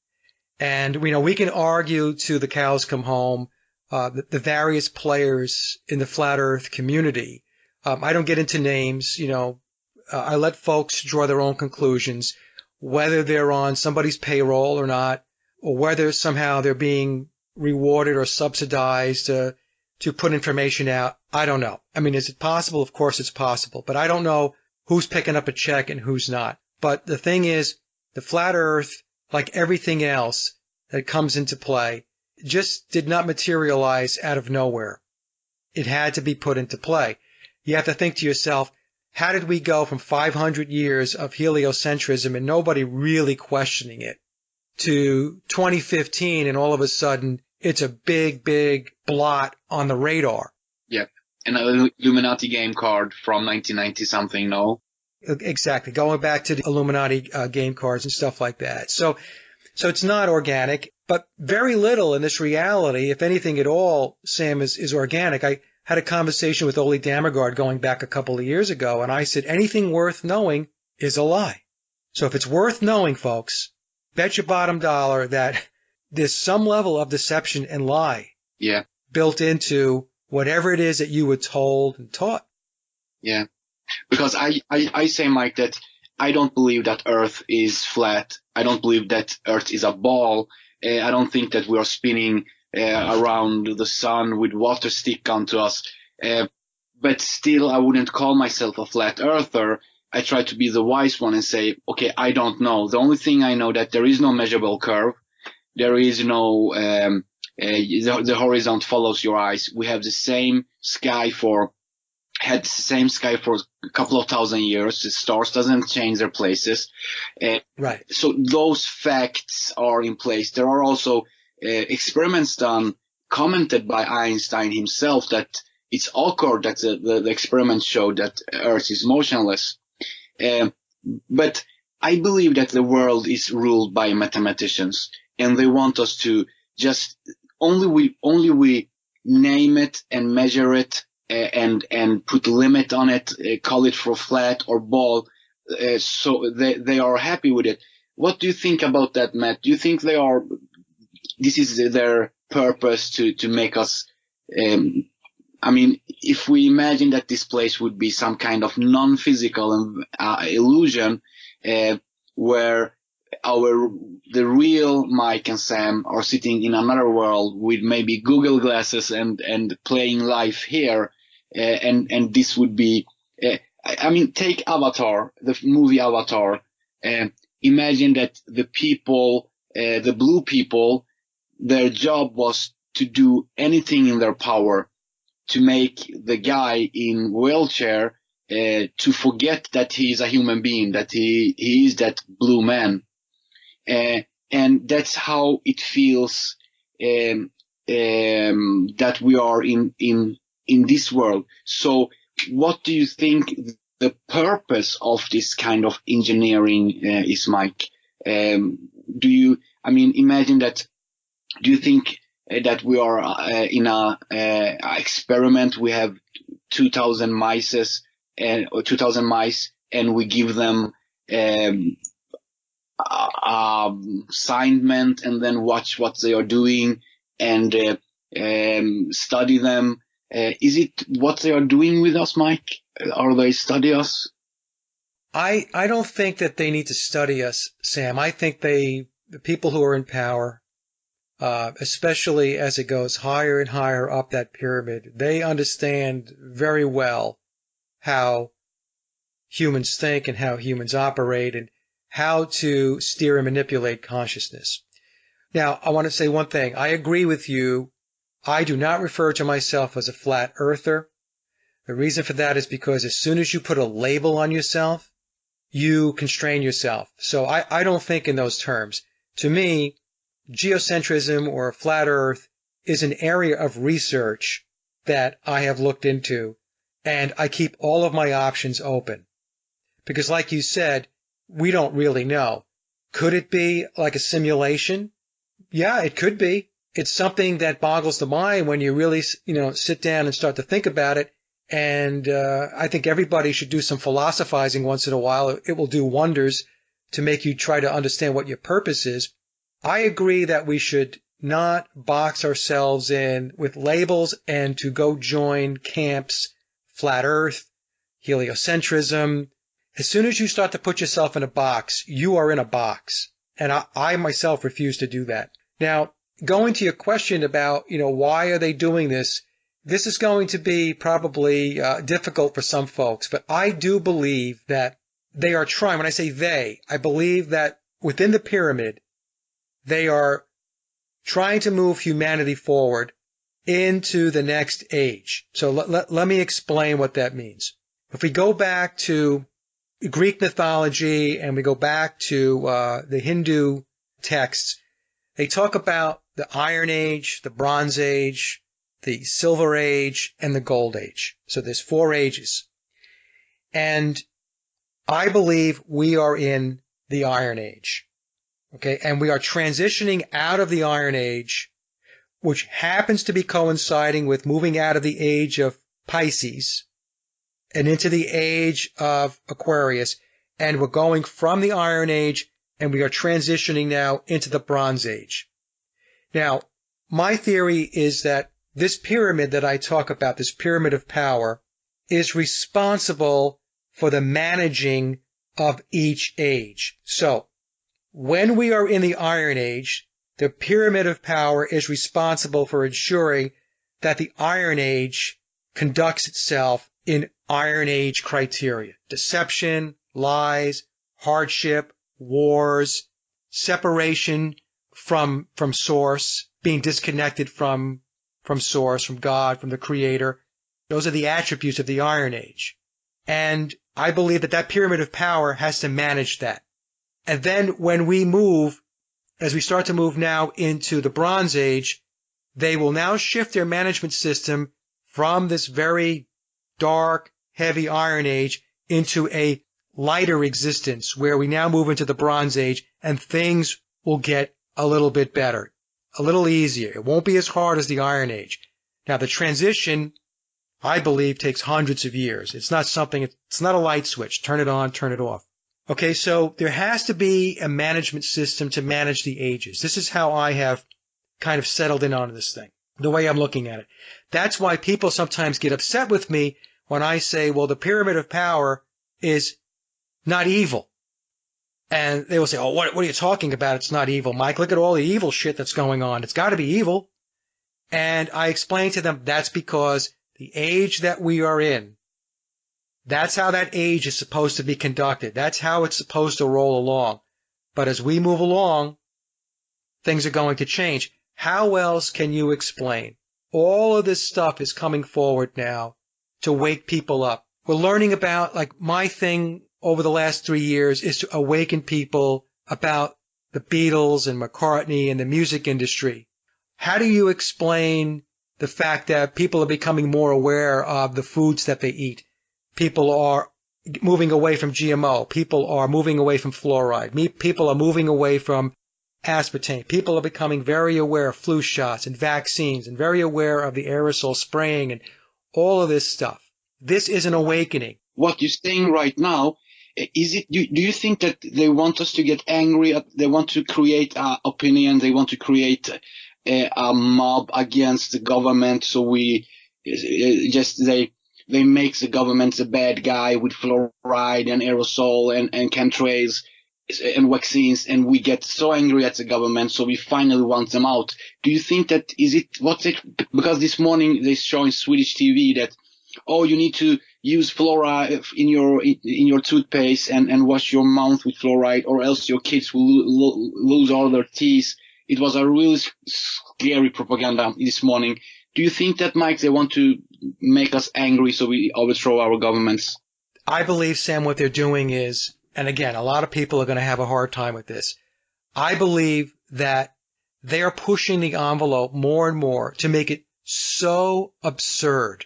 and we can argue till the cows come home. The various players in the flat Earth community. I don't get into names. I let folks draw their own conclusions, whether they're on somebody's payroll or not, or whether somehow they're being rewarded or subsidized to put information out. I don't know. I mean, is it possible? Of course it's possible, but I don't know who's picking up a check and who's not. But the thing is, the flat Earth, like everything else that comes into play, just did not materialize out of nowhere. It had to be put into play. You have to think to yourself, how did we go from 500 years of heliocentrism and nobody really questioning it to 2015, and all of a sudden it's a big, big blot on the radar? Yep. An Illuminati game card from 1990 something, no? Exactly. Going back to the Illuminati game cards and stuff like that. So it's not organic, but very little in this reality, if anything at all, Sam, is organic. I had a conversation with Ole Dammegard going back a couple of years ago, and I said anything worth knowing is a lie. So if it's worth knowing, folks, bet your bottom dollar that there's some level of deception and lie built into whatever it is that you were told and taught. Yeah. Because I say, Mike, that I don't believe that Earth is flat. I don't believe that Earth is a ball. I don't think that we are spinning around the sun with water stick onto us. But still, I wouldn't call myself a flat earther. I try to be the wise one and say, okay, I don't know. The only thing I know that there is no measurable curve. There is no, the horizon follows your eyes. We have the same sky had the same sky for a couple of thousand years. The stars doesn't change their places. Right. So those facts are in place. There are also experiments done, commented by Einstein himself, that it's awkward that the experiment showed that Earth is motionless. But I believe that the world is ruled by mathematicians, and they want us to just only we name it and measure it and put a limit on it, call it for flat or ball, so they are happy with it. What do you think about that, Matt? Do you think this is their purpose to make us, I mean, if we imagine that this place would be some kind of non-physical illusion, where the real Mike and Sam are sitting in another world with maybe Google glasses and playing live here, and this would be, I mean, take Avatar, the movie Avatar. imagine that the people, the blue people, their job was to do anything in their power to make the guy in wheelchair to forget that he is a human being, that he is that blue man. And that's how it feels that we are in this world. So what do you think the purpose of this kind of engineering is, Mike? Imagine that, do you think that we are in a experiment? We have 2,000 mice, or 2,000 mice, and we give them assignment and then watch what they are doing and study them. Is it what they are doing with us, Mike? Are they study us? I don't think that they need to study us, Sam. I think the people who are in power, especially as it goes higher and higher up that pyramid, they understand very well how humans think and how humans operate and how to steer and manipulate consciousness. Now, I want to say one thing. I agree with you. I do not refer to myself as a flat earther. The reason for that is because as soon as you put a label on yourself, you constrain yourself. So I don't think in those terms. To me, geocentrism or flat earth is an area of research that I have looked into, and I keep all of my options open. Because like you said, we don't really know. Could it be like a simulation? Yeah, it could be. It's something that boggles the mind when you really, sit down and start to think about it. And I think everybody should do some philosophizing once in a while. It will do wonders to make you try to understand what your purpose is. I agree that we should not box ourselves in with labels and to go join camps, flat earth, heliocentrism. As soon as you start to put yourself in a box, you are in a box. And I myself refuse to do that. Now, going to your question about, why are they doing this? This is going to be probably difficult for some folks, but I do believe that they are trying. When I say they, I believe that within the pyramid, they are trying to move humanity forward into the next age. So let me explain what that means. If we go back to Greek mythology and we go back to the Hindu texts, they talk about the Iron Age, the Bronze Age, the Silver Age, and the Gold Age. So there's 4 ages. And I believe we are in the Iron Age. Okay, and we are transitioning out of the Iron Age, which happens to be coinciding with moving out of the age of Pisces and into the age of Aquarius. And we're going from the Iron Age and we are transitioning now into the Bronze Age. Now, my theory is that this pyramid that I talk about, this pyramid of power, is responsible for the managing of each age. So, when we are in the Iron Age, the pyramid of power is responsible for ensuring that the Iron Age conducts itself in Iron Age criteria. Deception, lies, hardship, wars, separation from source, being disconnected from source, from God, from the Creator. Those are the attributes of the Iron Age. And I believe that pyramid of power has to manage that. And then when we move, as we start to move now into the Bronze Age, they will now shift their management system from this very dark, heavy Iron Age into a lighter existence where we now move into the Bronze Age and things will get a little bit better, a little easier. It won't be as hard as the Iron Age. Now, the transition, I believe, takes hundreds of years. It's not a light switch. Turn it on, turn it off. Okay, so there has to be a management system to manage the ages. This is how I have kind of settled in on this thing, the way I'm looking at it. That's why people sometimes get upset with me when I say, well, the pyramid of power is not evil. And they will say, oh, what are you talking about? It's not evil, Mike. Look at all the evil shit that's going on. It's got to be evil. And I explain to them that's because the age that we are in, that's how that age is supposed to be conducted. That's how it's supposed to roll along. But as we move along, things are going to change. How else can you explain? All of this stuff is coming forward now to wake people up. We're learning about, like, my thing over the last 3 years is to awaken people about the Beatles and McCartney and the music industry. How do you explain the fact that people are becoming more aware of the foods that they eat? People are moving away from GMO. People are moving away from fluoride. People are moving away from aspartame. People are becoming very aware of flu shots and vaccines and very aware of the aerosol spraying and all of this stuff. This is an awakening. What you're saying right now, is it? Do you think that they want us to get angry? They want to create opinion. They want to create a mob against the government. So we they make the government the bad guy with fluoride and aerosol and chemtrails and vaccines, and we get so angry at the government, so we finally want them out. Do you think that because this morning they show in Swedish TV that, oh, you need to use fluoride in your toothpaste and wash your mouth with fluoride, or else your kids will lose all their teeth. It was a really scary propaganda this morning. Do you think that, Mike, they want to make us angry so we overthrow our governments? I believe, Sam, what they're doing is, and again, a lot of people are going to have a hard time with this. I believe that they are pushing the envelope more and more to make it so absurd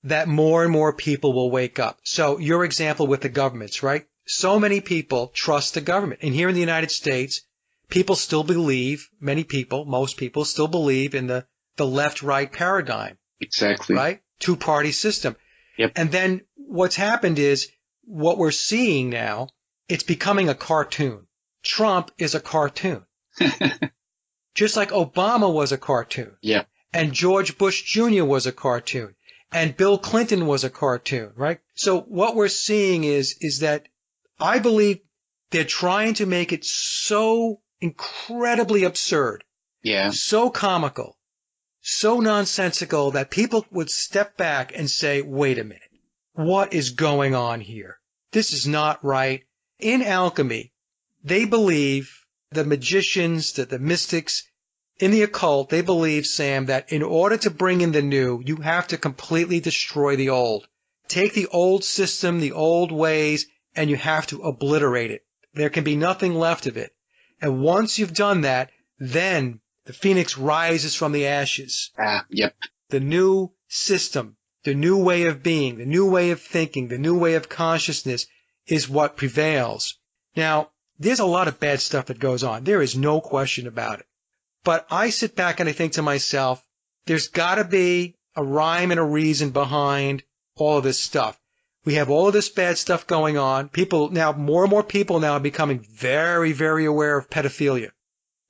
that more and more people will wake up. So your example with the governments, right? So many people trust the government. And here in the United States, people still believe, most people still believe in the left-right paradigm. Exactly. Right? Two-party system. Yep. And then what's happened is, what we're seeing now, it's becoming a cartoon. Trump is a cartoon. Just like Obama was a cartoon. Yeah. And George Bush Jr. was a cartoon. And Bill Clinton was a cartoon, right? So what we're seeing is that I believe they're trying to make it so incredibly absurd. Yeah. So comical. So nonsensical that people would step back and say, wait a minute. What is going on here? This is not right. In alchemy, they believe, the magicians, the mystics, in the occult, they believe, Sam, that in order to bring in the new, you have to completely destroy the old. Take the old system, the old ways, and you have to obliterate it. There can be nothing left of it. And once you've done that, then the phoenix rises from the ashes. Yep. The new system, the new way of being, the new way of thinking, the new way of consciousness is what prevails. Now, there's a lot of bad stuff that goes on. There is no question about it. But I sit back and I think to myself, there's got to be a rhyme and a reason behind all of this stuff. We have all of this bad stuff going on. People now, more and more people now are becoming very, very aware of pedophilia.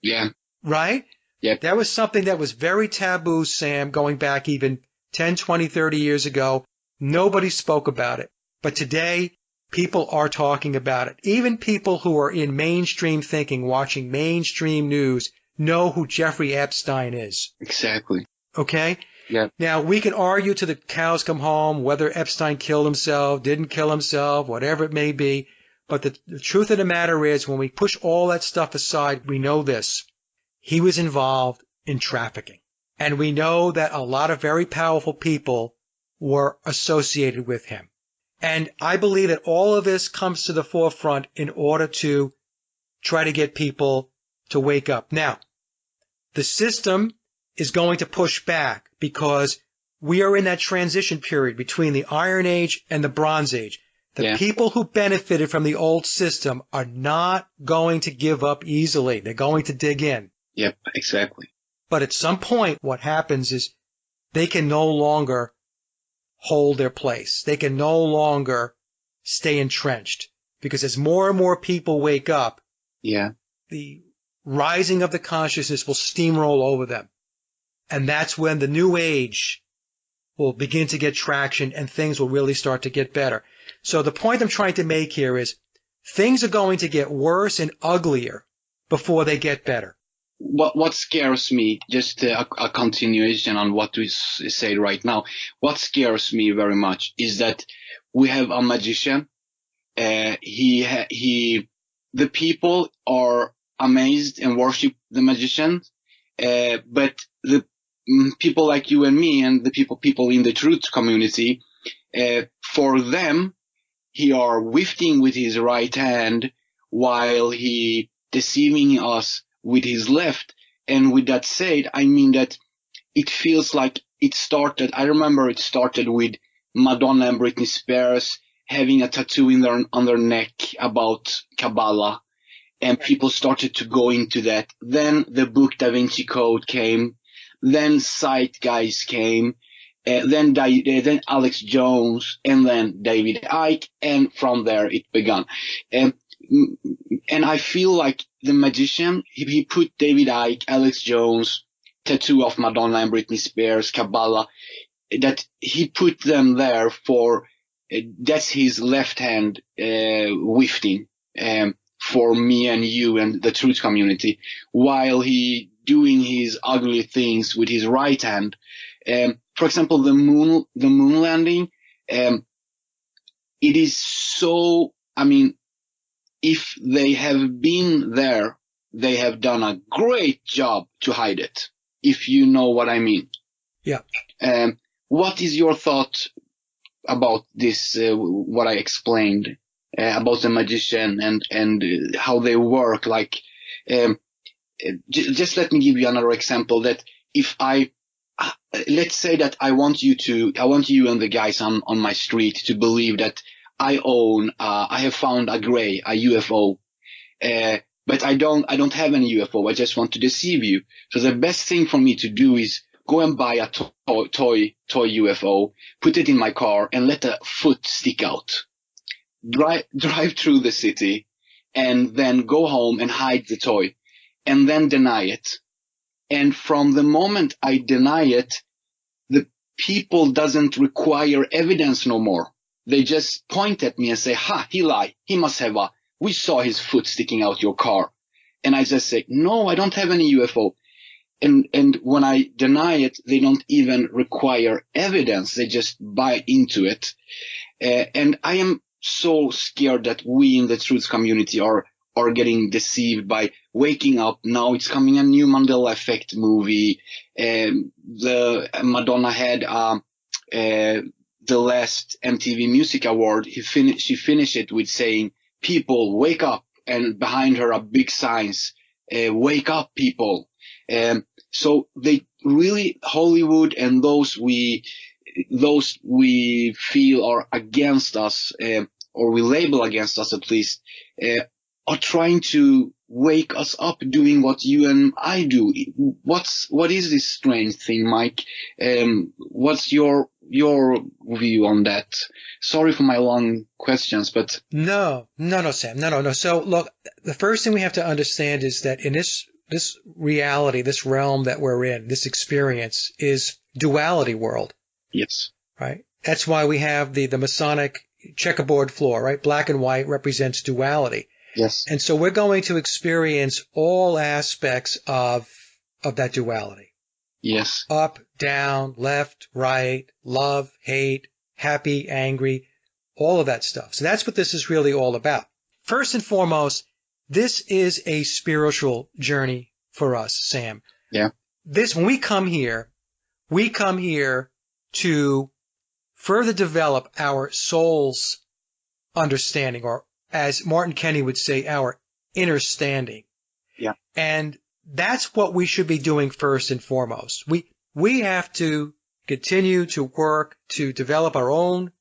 Yeah. Right? Yep. That was something that was very taboo, Sam, going back even 10, 20, 30 years ago. Nobody spoke about it. But today, people are talking about it. Even people who are in mainstream thinking, watching mainstream news, know who Jeffrey Epstein is. Exactly. Okay? Yeah. Now, we can argue till the cows come home whether Epstein killed himself, didn't kill himself, whatever it may be. But the truth of the matter is, when we push all that stuff aside, we know this. He was involved in trafficking. And we know that a lot of very powerful people were associated with him. And I believe that all of this comes to the forefront in order to try to get people to wake up. Now, the system is going to push back because we are in that transition period between the Iron Age and the Bronze Age. The people who benefited from the old system are not going to give up easily. They're going to dig in. Yep, exactly. But at some point, what happens is they can no longer hold their place. They can no longer stay entrenched. Because as more and more people wake up, the rising of the consciousness will steamroll over them. And that's when the new age will begin to get traction and things will really start to get better. So the point I'm trying to make here is things are going to get worse and uglier before they get better. What scares me, just a continuation on what we say right now, what scares me very much is that we have a magician. He the people are amazed and worship the magician, but the people like you and me and the people in the truth community, for them, he are wifting with his right hand while he deceiving us with his left. And with that said, I mean that it feels like I remember it started with Madonna and Britney Spears having a tattoo on their neck about Kabbalah, and people started to go into that. Then the book Da Vinci Code came, then Zeitgeist came, then Alex Jones, and then David Icke, and from there it began. And I feel like the magician, he put David Icke, Alex Jones, tattoo of Madonna and Britney Spears, Kabbalah, that he put them there for, that's his left hand wifting for me and you and the truth community, while he doing his ugly things with his right hand. For example, the moon landing, it is so, I mean, if they have been there, they have done a great job to hide it, if you know what I mean. Yeah. What is your thought about this, what I explained about the magician and how they work? Like, just let me give you another example, that if let's say that I want you and the guys on my street to believe that I have found a UFO, but I don't have any UFO. I just want to deceive you. So the best thing for me to do is go and buy a toy UFO, put it in my car, and let a foot stick out. Drive through the city, and then go home and hide the toy, and then deny it. And from the moment I deny it, the people doesn't require evidence no more. They just point at me and say, "Ha, he lied. He must have we saw his foot sticking out your car." And I just say, "No, I don't have any UFO." And when I deny it, they don't even require evidence. They just buy into it. And I am so scared that we in the truth community are getting deceived by waking up. Now it's coming a new Mandela Effect movie. The Madonna had the last MTV Music Award. She finished it with saying, "People, wake up," and behind her are big signs, "Wake up, people." So they really, Hollywood and those we feel are against us, or we label against us at least, are trying to wake us up doing what you and I do. What is this strange thing, Mike? What's your view on that? Sorry for my long questions, but No, Sam. No. So look, the first thing we have to understand is that in this reality, this realm that we're in, this experience is duality world. Yes. Right? That's why we have the Masonic checkerboard floor, right? Black and white represents duality. Yes. And so we're going to experience all aspects of that duality. Yes. Up, down, left, right, love, hate, happy, angry, all of that stuff. So that's what this is really all about. First and foremost, this is a spiritual journey for us, Sam. Yeah. When we come here to further develop our soul's understanding, or as Martin Kenny would say, our inner standing. Yeah. And that's what we should be doing first and foremost. We have to continue to work to develop our own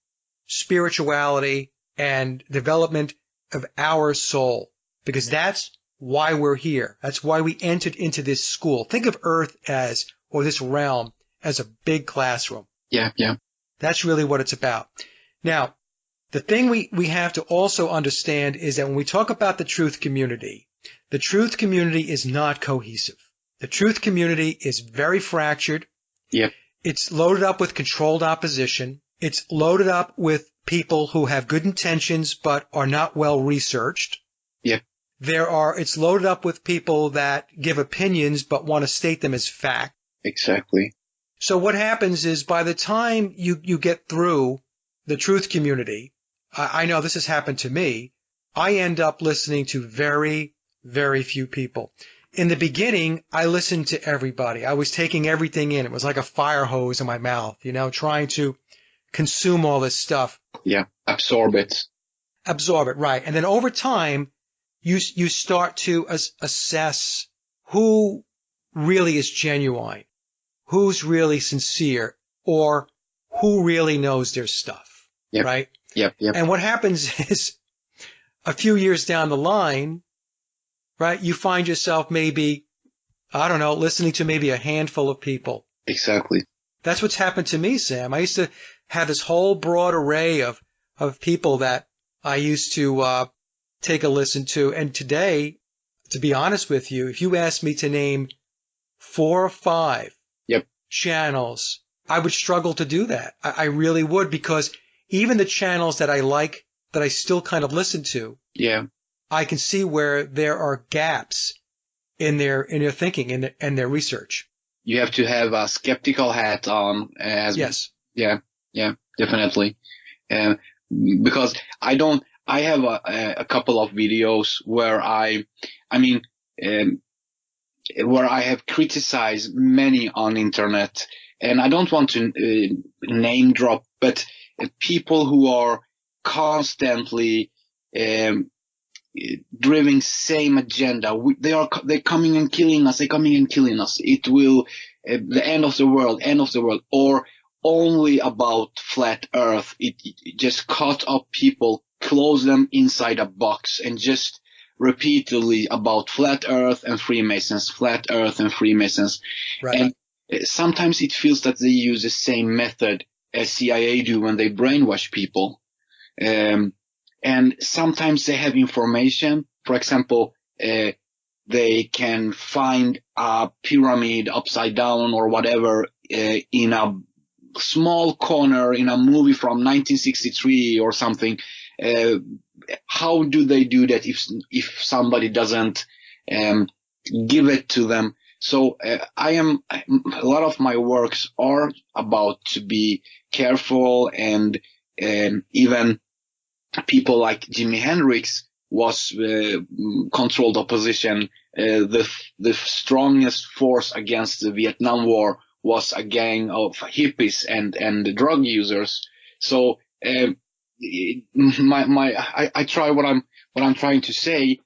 spirituality and development of our soul, because that's why we're here. That's why we entered into this school. Think of Earth or this realm as a big classroom. Yeah. That's really what it's about. Now, the thing we have to also understand is that when we talk about the truth community is not cohesive. The truth community is very fractured. Yeah. It's loaded up with controlled opposition. It's loaded up with people who have good intentions but are not well researched. Yeah. It's loaded up with people that give opinions but want to state them as fact. Exactly. So what happens is by the time you get through the truth community, I know this has happened to me, I end up listening to very, very few people. In the beginning, I listened to everybody. I was taking everything in. It was like a fire hose in my mouth, trying to consume all this stuff. Yeah, absorb it. Absorb it, right. And then over time, you start to assess who really is genuine, who's really sincere, or who really knows their stuff, Yep. right? Yep. And what happens is a few years down the line, right, you find yourself maybe, I don't know, listening to maybe a handful of people. Exactly. That's what's happened to me, Sam. I used to have this whole broad array of people that I used to take a listen to. And today, to be honest with you, if you asked me to name 4 or 5 channels, I would struggle to do that. I really would, because even the channels that I like, that I still kind of listen to, I can see where there are gaps in their thinking and their research. You have to have a skeptical hat on. Yes. Yeah, definitely. Because I have a couple of videos where where I have criticized many on internet, and I don't want to name drop, but people who are constantly driving same agenda. They're coming and killing us. They're coming and killing us. It will the end of the world, or only about flat Earth. It just caught up people, close them inside a box, and just repeatedly about flat Earth and Freemasons, flat Earth and Freemasons. Right. And sometimes it feels that they use the same method as CIA do when they brainwash people. And sometimes they have information. For example, they can find a pyramid upside down or whatever in a small corner in a movie from 1963 or something. How do they do that if somebody doesn't give it to them? So a lot of my works are about to be careful, and even people like Jimi Hendrix was controlled opposition. The strongest force against the Vietnam War was a gang of hippies and drug users. So I try what I'm trying to say,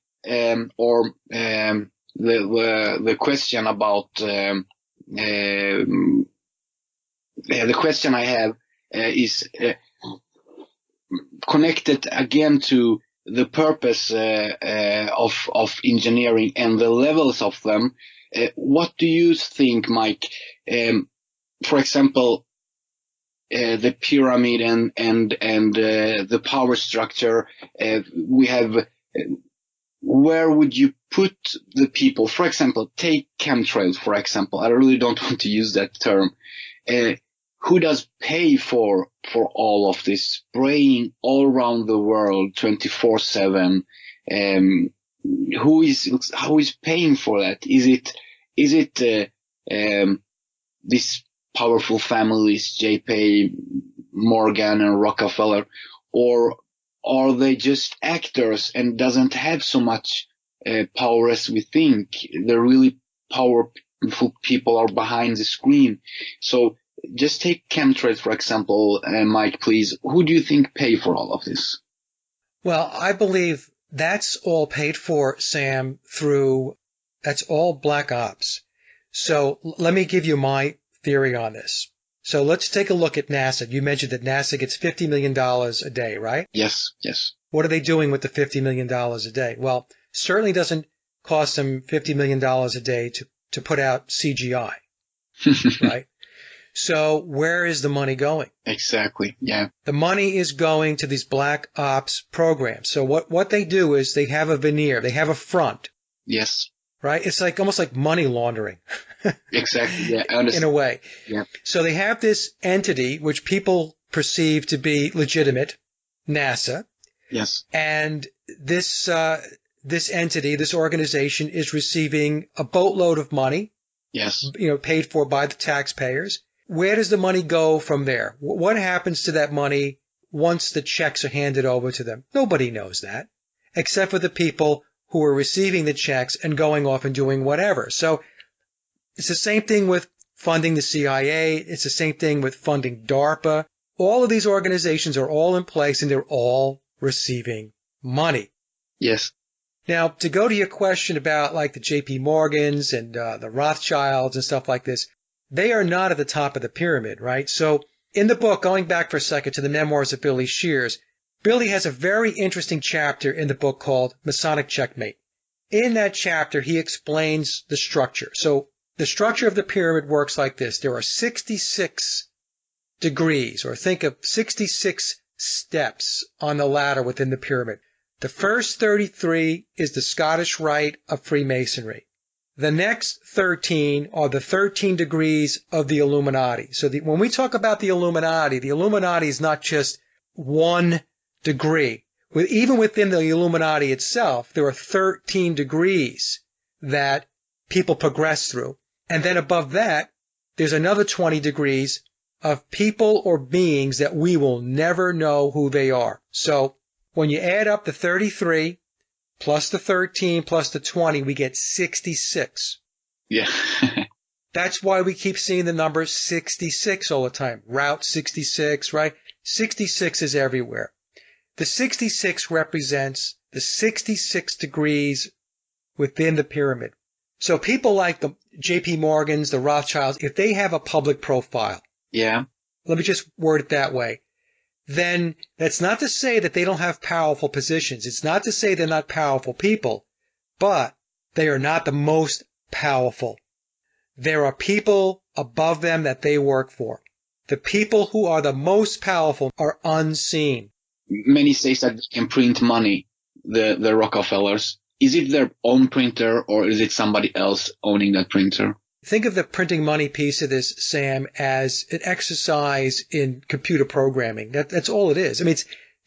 or the question about the question I have is connected again to the purpose of engineering and the levels of them. What do you think, Mike? For example, the pyramid and the power structure. We have. Where would you put the people? For example, take chemtrails. For example, I really don't want to use that term. Who does pay for all of this spraying all around the world 24/7? How is paying for that? Is it these powerful families, JP Morgan and Rockefeller, or are they just actors and doesn't have so much power as we think? The really powerful people are behind the screen. So just take chemtrails, for example, Mike, please. Who do you think pay for all of this? Well, I believe that's all paid for, Sam, that's all black ops. So let me give you my theory on this. So let's take a look at NASA. You mentioned that NASA gets $50 million a day, right? Yes. What are they doing with the $50 million a day? Well, certainly doesn't cost them $50 million a day to put out CGI, right? So where is the money going? Exactly, yeah. The money is going to these black ops programs. So what they do is they have a veneer, they have a front. Yes. Right? It's like almost like money laundering. Exactly, yeah, I understand. In a way. Yeah. So they have this entity which people perceive to be legitimate, NASA. Yes. And this entity, this organization is receiving a boatload of money. Yes. Paid for by the taxpayers. Where does the money go from there? What happens to that money once the checks are handed over to them? Nobody knows that. except for the people who are receiving the checks and going off and doing whatever. So it's the same thing with funding the CIA. It's the same thing with funding DARPA. All of these organizations are all in place and they're all receiving money. Yes. Now, to go to your question about like the JP Morgans and the Rothschilds and stuff like this, they are not at the top of the pyramid, right? So in the book, going back for a second to the memoirs of Billy Shears, Billy has a very interesting chapter in the book called Masonic Checkmate. In that chapter, he explains the structure. So the structure of the pyramid works like this. There are 66 degrees, or think of 66 steps on the ladder within the pyramid. The first 33 is the Scottish Rite of Freemasonry. The next 13 are the 13 degrees of the Illuminati. So when we talk about the Illuminati is not just one degree. Even within the Illuminati itself, there are 13 degrees that people progress through. And then above that, there's another 20 degrees of people or beings that we will never know who they are. So when you add up the 33 plus the 13 plus the 20, we get 66. Yeah. That's why we keep seeing the number 66 all the time. Route 66, right? 66 is everywhere. The 66 represents the 66 degrees within the pyramid. So people like the JP Morgans, the Rothschilds, if they have a public profile, yeah, let me just word it that way, then that's not to say that they don't have powerful positions. It's not to say they're not powerful people, but they are not the most powerful. There are people above them that they work for. The people who are the most powerful are unseen. Many say that they can print money, the Rockefellers. Is it their own printer or is it somebody else owning that printer? Think of the printing money piece of this, Sam, as an exercise in computer programming. That's all it is. I mean,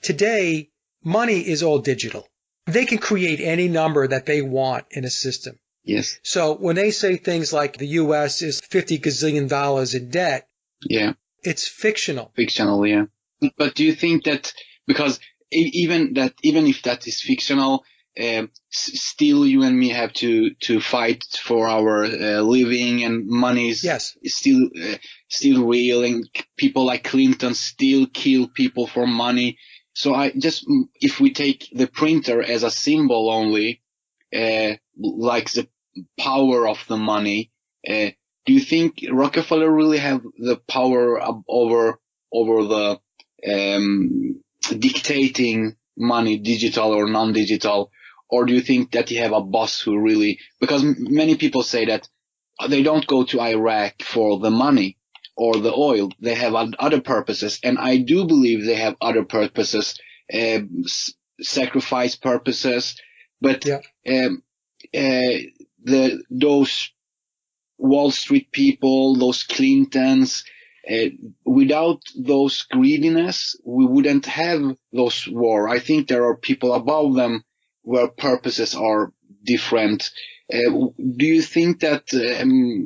today, money is all digital. They can create any number that they want in a system. Yes. So when they say things like the U.S. is $50 gazillion in debt, yeah, it's fictional. Fictional, yeah. But do you think that, because even if that is fictional, still you and me have to fight for our living, and money is yes. still real, and people like Clinton still kill people for money. So if we take the printer as a symbol only, like the power of the money, do you think Rockefeller really have the power over the dictating money, digital or non-digital? Or do you think that you have a boss who really, because many people say that they don't go to Iraq for the money or the oil. They have other purposes. And I do believe they have other purposes, sacrifice purposes. But those Wall Street people, those Clintons, without those greediness, we wouldn't have those war. I think there are people above them where purposes are different. Do you think that,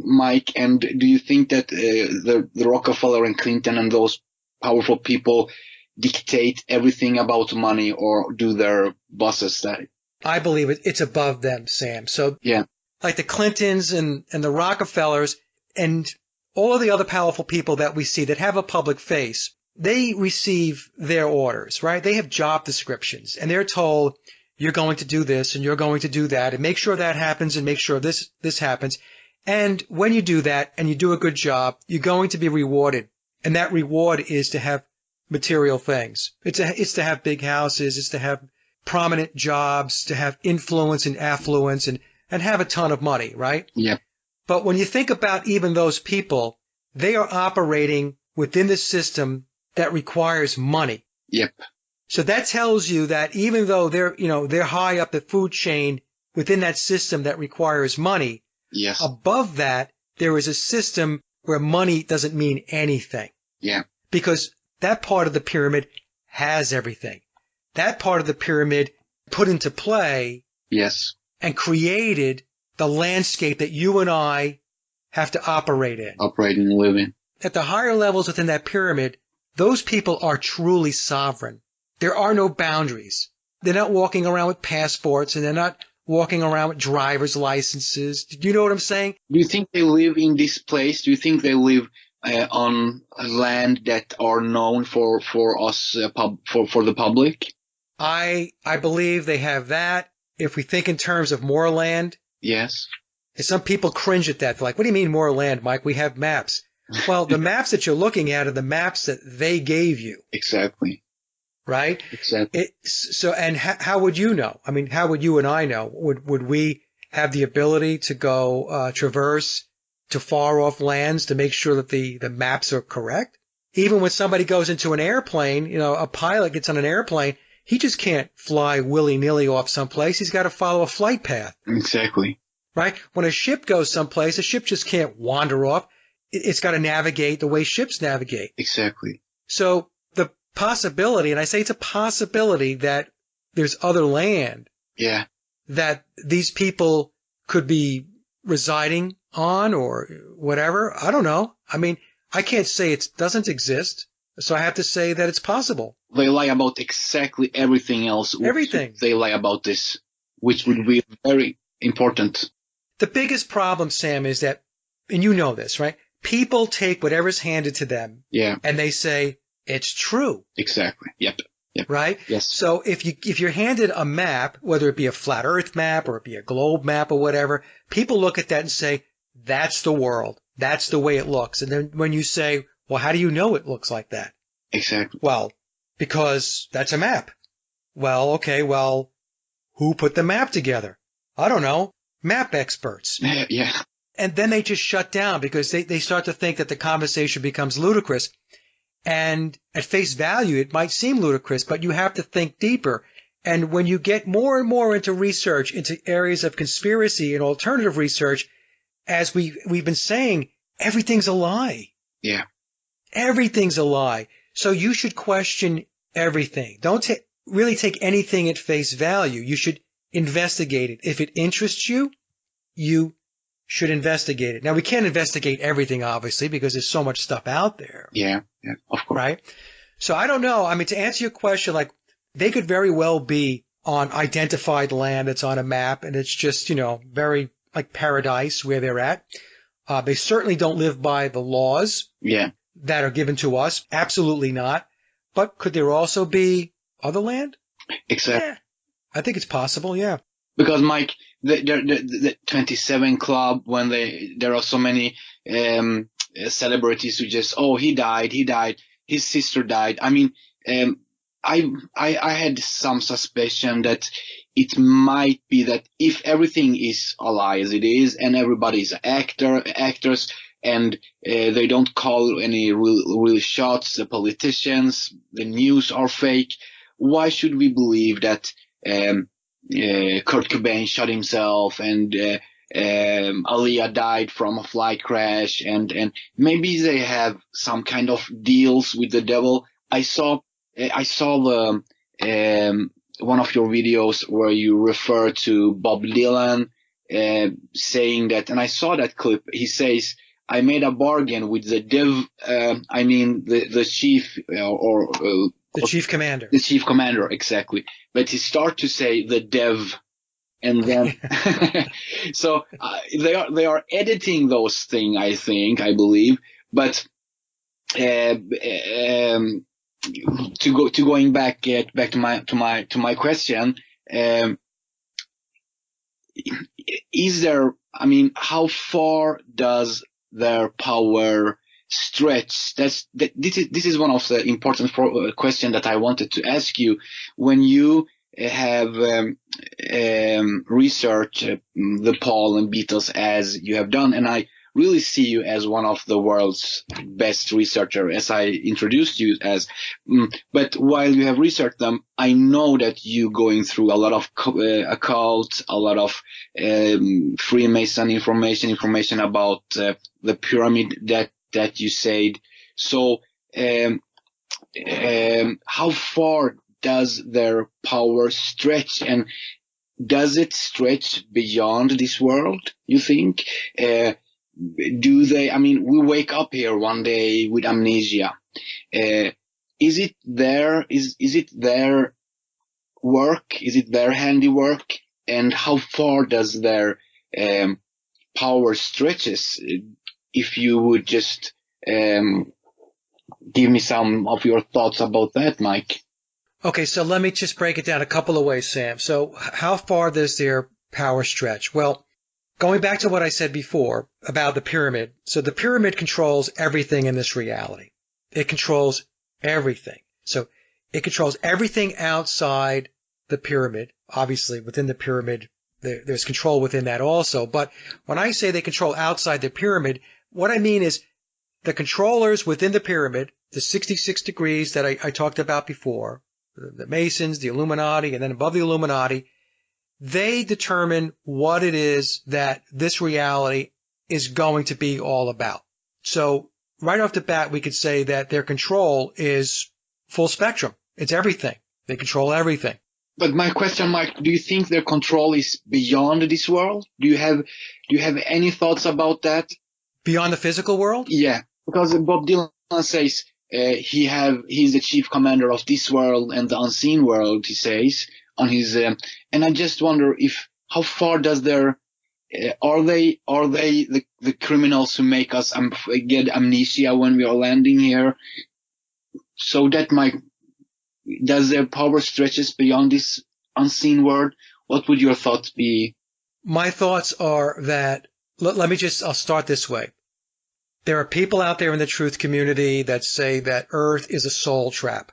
Mike, and do you think that the Rockefeller and Clinton and those powerful people dictate everything about money, or do their bosses say? I believe it's above them, Sam. So yeah, like the Clintons and the Rockefellers and all of the other powerful people that we see that have a public face, they receive their orders, right? They have job descriptions, and they're told, you're going to do this and you're going to do that, and make sure that happens and make sure this happens. And when you do that and you do a good job, you're going to be rewarded. And that reward is to have material things. It's to have big houses. It's to have prominent jobs, to have influence and affluence, and have a ton of money, right? Yeah. But when you think about even those people, they are operating within the system that requires money. Yep. So that tells you that even though they're high up the food chain within that system that requires money, yes, above that, there is a system where money doesn't mean anything. Yeah. Because that part of the pyramid has everything. That part of the pyramid put into play, yes, and created the landscape that you and I have to operate in. Operate and live in. At the higher levels within that pyramid, those people are truly sovereign. There are no boundaries. they're not walking around with passports, and they're not walking around with driver's licenses. Do you know what I'm saying? Do you think they live in this place? Do you think they live on land that are known for us, for the public? I believe they have that. If we think in terms of more land, Yes. some people cringe at that. They're like, what do you mean more land, Mike? We have maps. Well, the maps that you're looking at are the maps that they gave you. Exactly. Right? Exactly. And how would you know? I mean, how would you and I know? Would we have the ability to go traverse to far off lands to make sure that the maps are correct? Even when somebody goes into an airplane, a pilot gets on an airplane, he just can't fly willy-nilly off someplace. He's got to follow a flight path. Exactly. Right? When a ship goes someplace, a ship just can't wander off. It's got to navigate the way ships navigate. Exactly. So the possibility, and I say it's a possibility, that there's other land. Yeah. That these people could be residing on or whatever. I don't know. I mean, I can't say it doesn't exist. So I have to say that it's possible. They lie about exactly everything else. Everything. They lie about this, which would be very important. The biggest problem, Sam, is that, and you know this, right? People take whatever's handed to them. Yeah. And they say, it's true. Exactly. Yep. Right? Yes. So if you're handed a map, whether it be a flat earth map or it be a globe map or whatever, people look at that and say, that's the world. That's the way it looks. And then when you say, well, how do you know it looks like that? Exactly. Well, because that's a map. Well, okay, well, who put the map together? I don't know. Map experts. Yeah. And then they just shut down because they start to think that the conversation becomes ludicrous. And at face value, it might seem ludicrous, but you have to think deeper. And when you get more and more into research, into areas of conspiracy and alternative research, as we've been saying, everything's a lie. Yeah. Everything's a lie. So you should question everything. Don't really take anything at face value. You should investigate it. If it interests you, you should investigate it. Now, we can't investigate everything, obviously, because there's so much stuff out there. Yeah, of course. Right? So I don't know. I mean, to answer your question, like, they could very well be on identified land that's on a map, and it's just, very like paradise where they're at. They certainly don't live by the laws that are given to us. Absolutely not. But could there also be other land? Exactly. Yeah. I think it's possible, yeah. Because, Mike, the 27 Club, when there are so many celebrities who just, he died, his sister died. I mean, I had some suspicion that it might be that if everything is a lie as it is, and everybody's actors, and they don't call any real shots, the politicians, the news are fake, why should we believe that Kurt Cobain shot himself and Aaliyah died from a flight crash, and maybe they have some kind of deals with the devil? I saw the one of your videos where you refer to Bob Dylan saying that, and I saw that clip. He says, "I made a bargain with the the chief the chief commander." The chief commander, exactly. But he starts to say the dev, and then so they are editing those things. I believe, but going back to my question, is there? I mean, how far does their power stretch? This is one of the important questions that I wanted to ask you. When you have researched the Paul and Beatles as you have done, and I really see you as one of the world's best researcher, as I introduced you as. But while you have researched them, I know that you going through a lot of occult, a lot of Freemason information about the pyramid that you said. So how far does their power stretch, and does it stretch beyond this world, you think? Do they, I mean, we wake up here one day with amnesia. Is it there work? Is it their handiwork? And how far does their power stretches? If you would just give me some of your thoughts about that, Mike. Okay, so let me just break it down a couple of ways, Sam. So how far does their power stretch? Well, going back to what I said before about the pyramid. So the pyramid controls everything in this reality. It controls everything. So it controls everything outside the pyramid. Obviously, within the pyramid, there's control within that also. But when I say they control outside the pyramid, what I mean is the controllers within the pyramid, the 66 degrees that I talked about before, the Masons, the Illuminati, and then above the Illuminati, they determine what it is that this reality is going to be all about. So right off the bat, we could say that their control is full spectrum. It's everything. They control everything. But my question, Mike, do you think their control is beyond this world? Do you have any thoughts about that? Beyond the physical world? Yeah, because Bob Dylan says he's the chief commander of this world and the unseen world, he says on his and I just wonder how far does their are they the criminals who make us get amnesia when we are landing here? So that does their power stretches beyond this unseen world? What would your thoughts be? My thoughts are that I'll start this way. There are people out there in the truth community that say that Earth is a soul trap.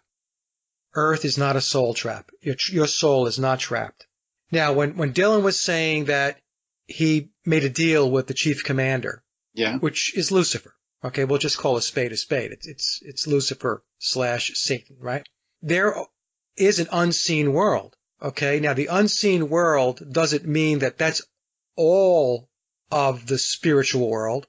Earth is not a soul trap. Your soul is not trapped. Now, when Dylan was saying that he made a deal with the chief commander, yeah, which is Lucifer. Okay, we'll just call a spade a spade. It's Lucifer / Satan, right? There is an unseen world. Okay, now the unseen world doesn't mean that that's all of the spiritual world.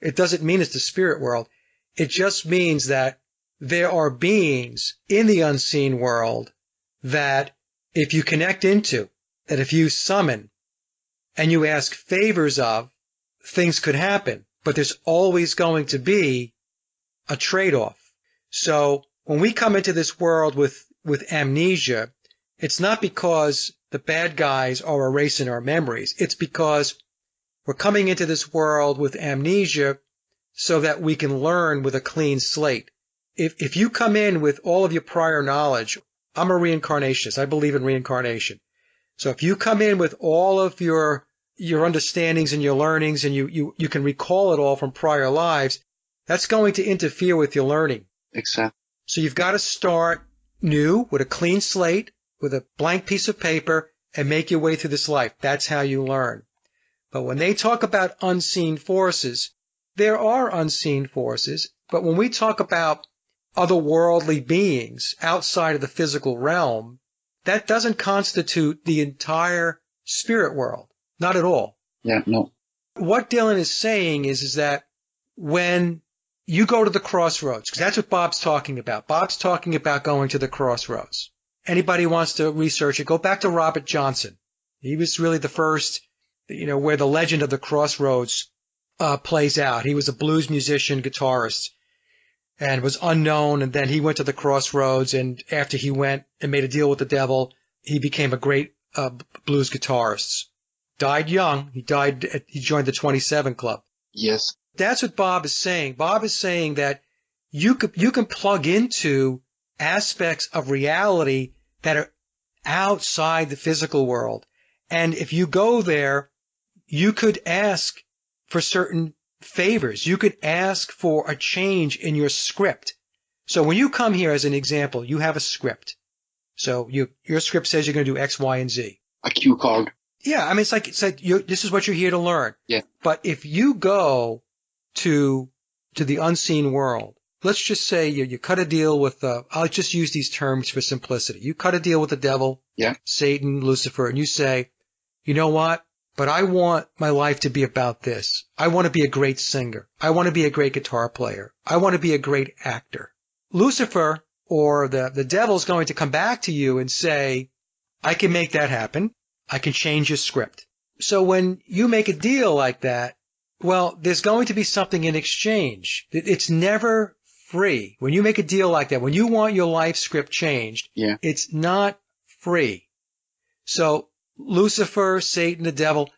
It doesn't mean it's the spirit world. It just means that there are beings in the unseen world that if you connect into, that if you summon and you ask favors of, things could happen. But there's always going to be a trade-off. So when we come into this world with amnesia, it's not because the bad guys are erasing our memories. It's because we're coming into this world with amnesia so that we can learn with a clean slate. If you come in with all of your prior knowledge, I'm a reincarnationist. I believe in reincarnation. So if you come in with all of your understandings and your learnings and you can recall it all from prior lives, that's going to interfere with your learning. Exactly. So you've got to start new with a clean slate, with a blank piece of paper, and make your way through this life. That's how you learn. But when they talk about unseen forces, there are unseen forces. But when we talk about otherworldly beings outside of the physical realm, that doesn't constitute the entire spirit world. Not at all. Yeah, no. What Dylan is saying is that when you go to the crossroads, because that's what Bob's talking about. Bob's talking about going to the crossroads. Anybody wants to research it, go back to Robert Johnson. He was really the first, where the legend of the crossroads plays out. He was a blues musician, guitarist, and was unknown. And then he went to the crossroads. And after he went and made a deal with the devil, he became a great blues guitarist. Died young. He joined the 27 Club. Yes. That's what Bob is saying. Bob is saying that you can plug into aspects of reality that are outside the physical world. And if you go there, you could ask for certain favors. You could ask for a change in your script. So when you come here, as an example, you have a script. So your script says you're going to do X, Y, and Z. A cue card. Yeah, I mean, it's like this is what you're here to learn. Yeah. But if you go to the unseen world, let's just say you cut a deal with, I'll just use these terms for simplicity. You cut a deal with the devil, yeah, Satan, Lucifer, and you say, you know what? But I want my life to be about this. I want to be a great singer. I want to be a great guitar player. I want to be a great actor. Lucifer or the devil's going to come back to you and say, I can make that happen. I can change your script. So when you make a deal like that, well, there's going to be something in exchange. It's never free. When you make a deal like that, when you want your life script changed, yeah, it's not free. So Lucifer, Satan, the devil,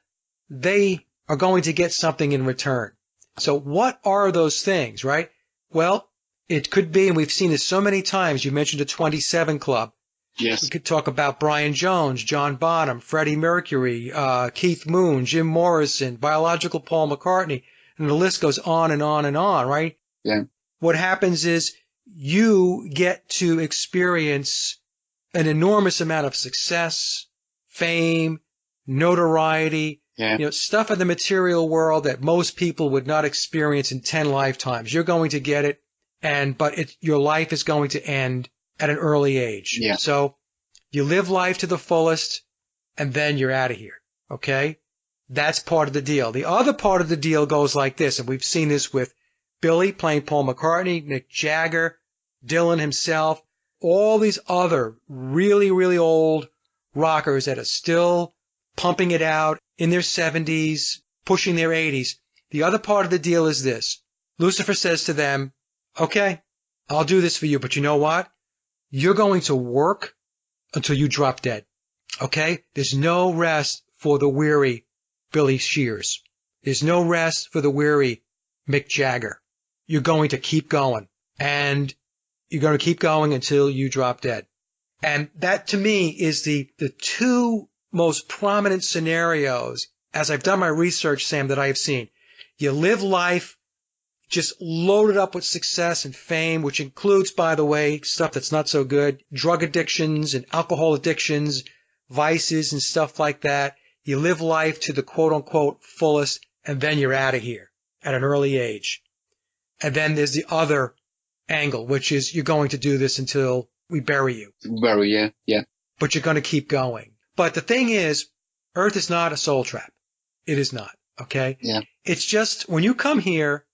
they are going to get something in return. So what are those things, right? Well, it could be, and we've seen this so many times. You mentioned the 27 Club. Yes. We could talk about Brian Jones, John Bonham, Freddie Mercury, Keith Moon, Jim Morrison, biological Paul McCartney, and the list goes on and on and on, right? Yeah. What happens is you get to experience an enormous amount of success, fame, notoriety, stuff in the material world that most people would not experience in 10 lifetimes. You're going to get it, but your life is going to end at an early age. Yeah. So you live life to the fullest, and then you're out of here. Okay? That's part of the deal. The other part of the deal goes like this, and we've seen this with Billy playing Paul McCartney, Mick Jagger, Dylan himself, all these other really, really old rockers that are still pumping it out in their 70s, pushing their 80s. The other part of the deal is this. Lucifer says to them, okay, I'll do this for you, but you know what? You're going to work until you drop dead. Okay? There's no rest for the weary Billy Shears. There's no rest for the weary Mick Jagger. You're going to keep going. And you're going to keep going until you drop dead. And that, to me, is the two most prominent scenarios, as I've done my research, Sam, that I have seen. You live life just loaded up with success and fame, which includes, by the way, stuff that's not so good, drug addictions and alcohol addictions, vices and stuff like that. You live life to the quote-unquote fullest, and then you're out of here at an early age. And then there's the other angle, which is you're going to do this until we bury you. Yeah. But you're going to keep going. But the thing is, Earth is not a soul trap. It is not, okay? Yeah. It's just, when you come here,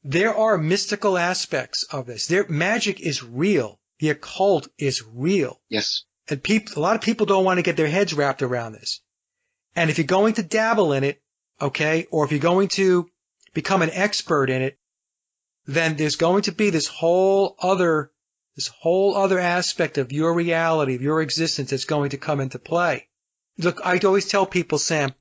there are mystical aspects of this. Magic is real. The occult is real. Yes. And a lot of people don't want to get their heads wrapped around this. And if you're going to dabble in it, okay, or if you're going to become an expert in it, then there's going to be this whole other aspect of your reality, of your existence that's going to come into play. Look, I always tell people, Sam,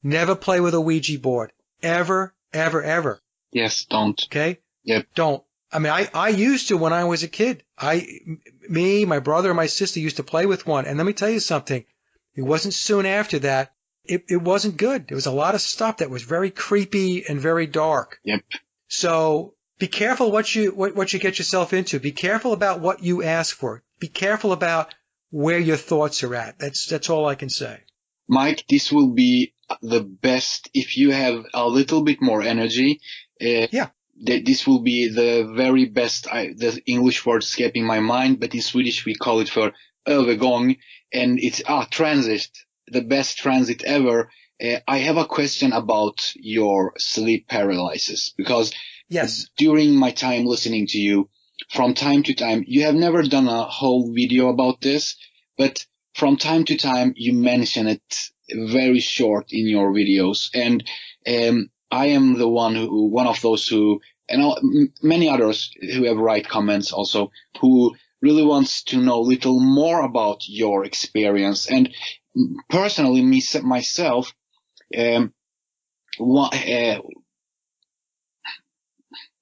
never play with a Ouija board. Ever, ever, ever. Yes, don't. Okay? Yep. Don't. I mean, I used to when I was a kid. My brother, and my sister used to play with one. And let me tell you something. It wasn't soon after that. It wasn't good. There was a lot of stuff that was very creepy and very dark. Yep. So be careful what you get yourself into. Be careful about what you ask for. Be careful about where your thoughts are at. That's all I can say. Mike, this will be the best if you have a little bit more energy. Yeah. This will be the very best. The English word escaping my mind, but in Swedish we call it for övergång, and it's transit, the best transit ever. I have a question about your sleep paralysis, because yes, during my time listening to you, from time to time, you have never done a whole video about this, but from time to time you mention it very short in your videos, and I am one of those who, and many others who have write comments also, who really wants to know a little more about your experience. And personally, myself, I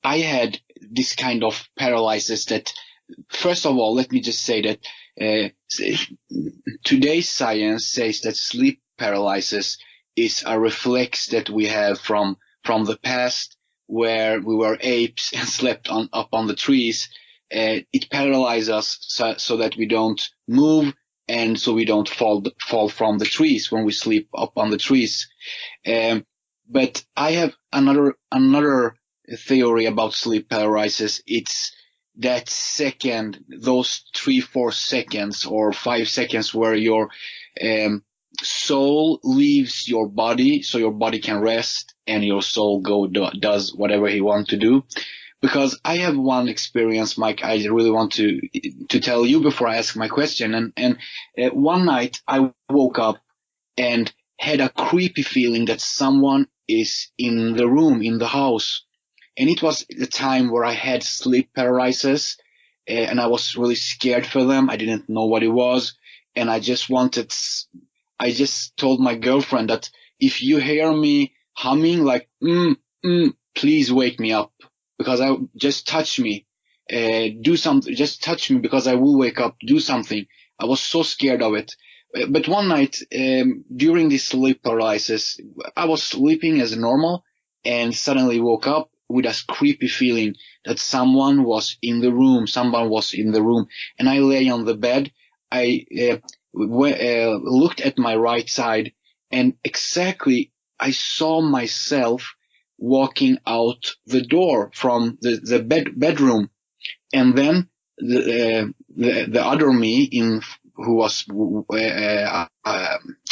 had this kind of paralysis that, first of all, let me just say that today's science says that sleep paralysis is a reflex that we have from the past, where we were apes and slept up on the trees. It paralyzes us so that we don't move, and so we don't fall from the trees when we sleep up on the trees. But I have another theory about sleep paralysis. It's that second, those 3-4 seconds or 5 seconds where your soul leaves your body, so your body can rest and your soul does whatever he wants to do. Because I have one experience, Mike, I really want to tell you before I ask my question. And one night I woke up and had a creepy feeling that someone is in the room, in the house. And it was the time where I had sleep paralysis, and I was really scared for them. I didn't know what it was. and I just told my girlfriend that if you hear me humming like, please wake me up, because just touch me, do something, just touch me because I will wake up, do something. I was so scared of it. But one night, during this sleep paralysis, I was sleeping as normal and suddenly woke up with a creepy feeling that someone was in the room, and I lay on the bed. I looked at my right side, and exactly I saw myself walking out the door from the bedroom, and then the other me who was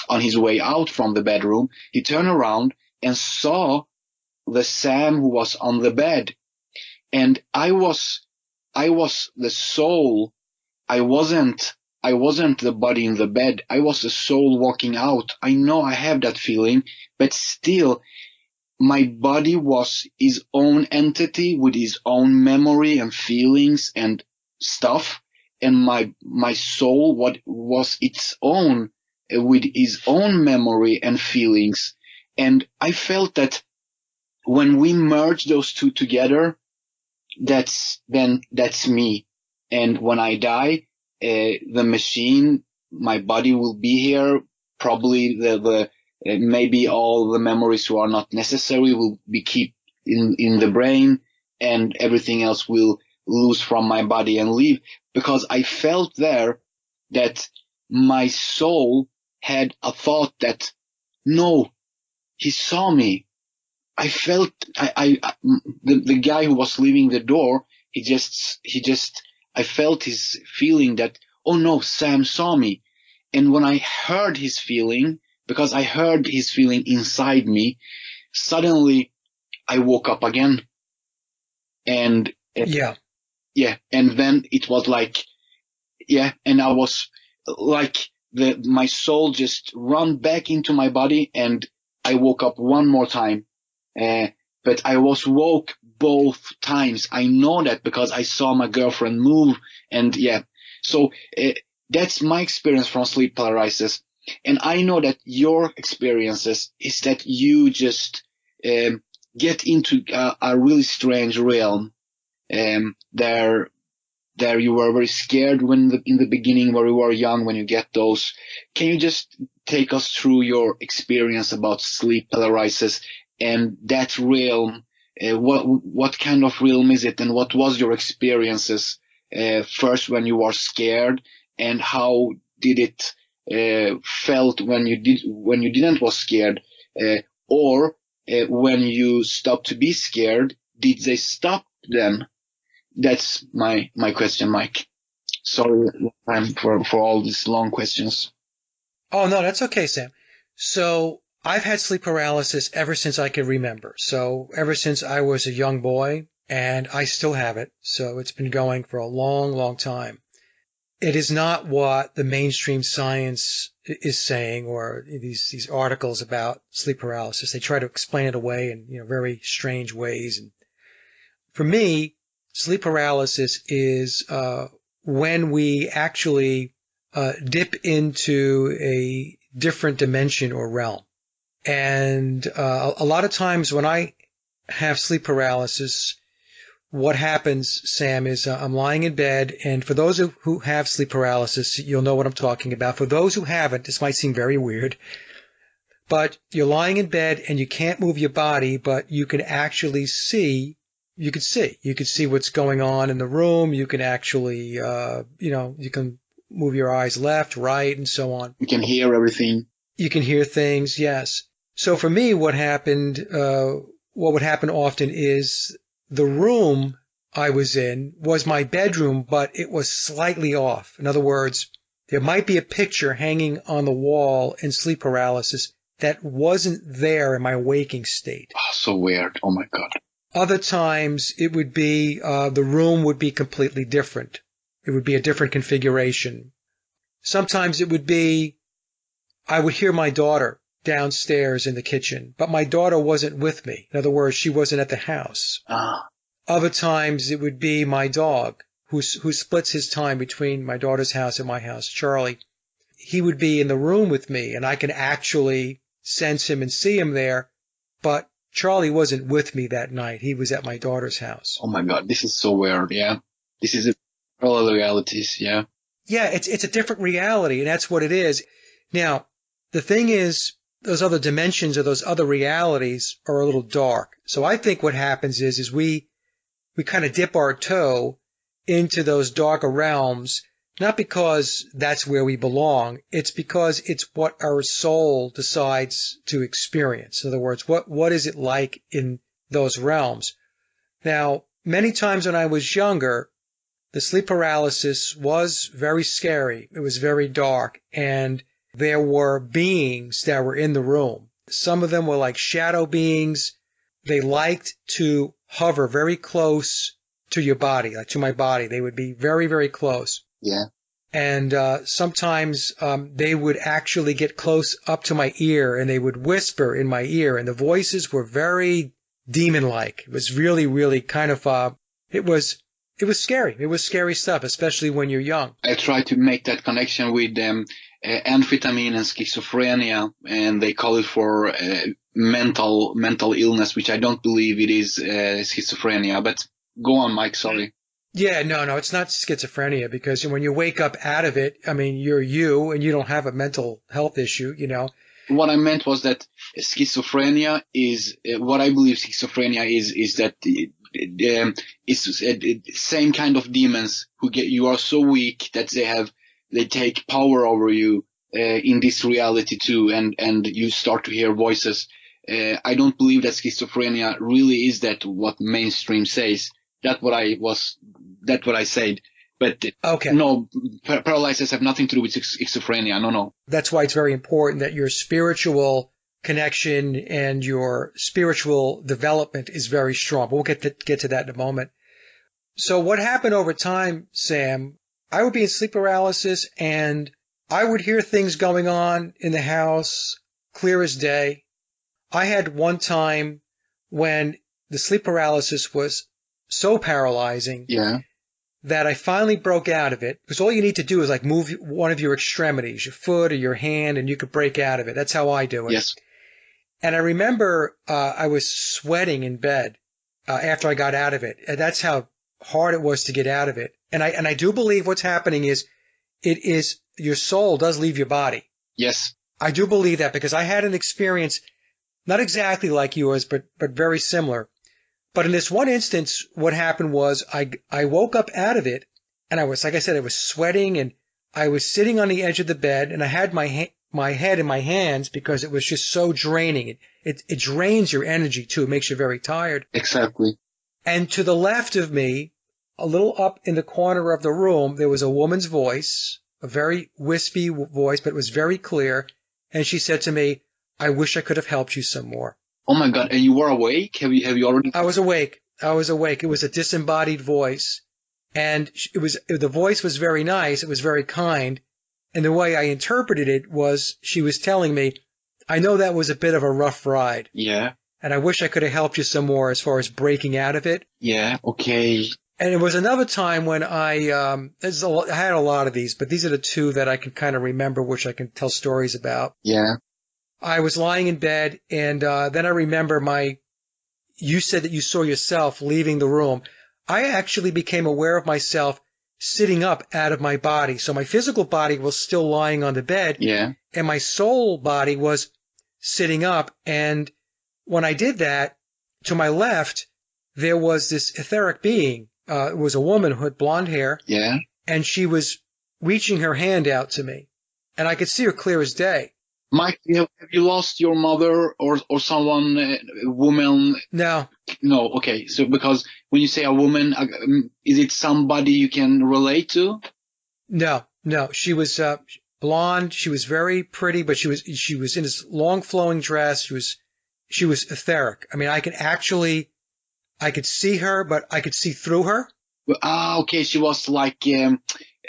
on his way out from the bedroom, he turned around and saw the Sam who was on the bed, and I was the soul. I wasn't the body in the bed. I was the soul walking out. I know I have that feeling, but still, my body was his own entity with his own memory and feelings and stuff, and my soul was its own with his own memory and feelings. And I felt that when we merge those two together, that's me. And when I die, the machine, my body will be here. Probably maybe all the memories who are not necessary will be kept in the brain, and everything else will lose from my body and leave. Because I felt there that my soul had a thought that, no, he saw me. I felt the guy who was leaving the door, I felt his feeling that, oh no, Sam saw me. And when I heard his feeling, because I heard his feeling inside me, suddenly I woke up again. And and then it was like, and I was like, my soul just run back into my body, and I woke up one more time. But I was woke both times. I know that because I saw my girlfriend move, and so that's my experience from sleep paralysis. And I know that your experiences is that you just get into a really strange realm. There you were very scared in the beginning, where you were young, when you get those. Can you just take us through your experience about sleep paralysis and that realm? What kind of realm is it, and what was your experiences first when you were scared, and how did it felt when you didn't was scared, or when you stopped to be scared, did they stop then? That's my question, Mike. Sorry for all these long questions. Oh, no, that's okay, Sam. So I've had sleep paralysis ever since I can remember. So ever since I was a young boy, and I still have it. So it's been going for a long, long time. It is not what the mainstream science is saying, or these articles about sleep paralysis. They try to explain it away in very strange ways. And for me, sleep paralysis is when we actually dip into a different dimension or realm. And a lot of times when I have sleep paralysis, what happens, Sam, is I'm lying in bed, and for those who have sleep paralysis, you'll know what I'm talking about. For those who haven't, this might seem very weird, but you're lying in bed and you can't move your body, but you can actually see. You could see what's going on in the room. You can actually, you can move your eyes left, right, and so on. You can hear everything. You can hear things, yes. So for me, what would happen often is the room I was in was my bedroom, but it was slightly off. In other words, there might be a picture hanging on the wall in sleep paralysis that wasn't there in my waking state. Oh, so weird. Oh my God. Other times it would be, the room would be completely different. It would be a different configuration. Sometimes it would be, I would hear my daughter downstairs in the kitchen, but my daughter wasn't with me. In other words, she wasn't at the house. Other times it would be my dog who splits his time between my daughter's house and my house, Charlie. he would be in the room with me and I can actually sense him and see him there. But Charlie wasn't with me that night. He was at my daughter's house. Oh my God, this is so weird. Yeah. This is a parallel realities. Yeah. Yeah, it's a different reality, and that's what it is. Now, the thing is, those other dimensions or those other realities are a little dark. So I think what happens is we kind of dip our toe into those darker realms, not because that's where we belong. It's because it's what our soul decides to experience. In other words, what is it like in those realms? Now, many times when I was younger, the sleep paralysis was very scary. It was very dark, and there were beings that were in the room. Some of them were like shadow beings. They liked to hover very close to your body, like to my body. They would be very, very close. Yeah. And sometimes they would actually get close up to my ear, and they would whisper in my ear, and the voices were very demon-like. It was really, really kind of it was scary. It was scary stuff, especially when you're young. I try to make that connection with amphetamine and schizophrenia, and they call it for mental illness, which I don't believe it is schizophrenia. But go on, Mike. Sorry. Yeah, no, it's not schizophrenia, because when you wake up out of it, I mean, you're you, and you don't have a mental health issue, you know. What I meant was that schizophrenia is what I believe schizophrenia is that it's the same kind of demons who you are so weak that they take power over you in this reality too, and you start to hear voices. I don't believe that schizophrenia really is that what mainstream says. That's what I said. But okay. No, paralysis have nothing to do with schizophrenia. No. That's why it's very important that your spiritual connection and your spiritual development is very strong. But we'll get to that in a moment. So what happened over time, Sam, I would be in sleep paralysis and I would hear things going on in the house clear as day. I had one time when the sleep paralysis was so paralyzing. Yeah. That I finally broke out of it, because all you need to do is like move one of your extremities, your foot or your hand, and you could break out of it. That's how I do it. Yes. And I remember I was sweating in bed after I got out of it. And that's how hard it was to get out of it. And I do believe what's happening is your soul does leave your body. Yes. I do believe that, because I had an experience not exactly like yours, but very similar. But in this one instance, what happened was I woke up out of it, and I was, like I said, I was sweating, and I was sitting on the edge of the bed, and I had my head in my hands because it was just so draining. It drains your energy too. It makes you very tired. Exactly. And to the left of me, a little up in the corner of the room, there was a woman's voice, a very wispy voice, but it was very clear. And she said to me, "I wish I could have helped you some more." Oh my God! And you were awake? Have you already? I was awake. It was a disembodied voice, and the voice was very nice. It was very kind, and the way I interpreted it was she was telling me, "I know that was a bit of a rough ride. Yeah. And I wish I could have helped you some more as far as breaking out of it." Yeah. Okay. And it was another time when I had a lot of these, but these are the two that I can kind of remember, which I can tell stories about. Yeah. I was lying in bed, and then I remember you said that you saw yourself leaving the room. I actually became aware of myself sitting up out of my body. So my physical body was still lying on the bed. Yeah. And my soul body was sitting up. And when I did that, to my left, there was this etheric being. It was a woman who had blonde hair. Yeah. And she was reaching her hand out to me. And I could see her clear as day. Mike, have you lost your mother or someone, a woman? No. No, okay. So because when you say a woman, is it somebody you can relate to? No. She was blonde. She was very pretty, but she was in this long flowing dress. She was etheric. I mean, I could see her, but I could see through her. Okay. She was like, you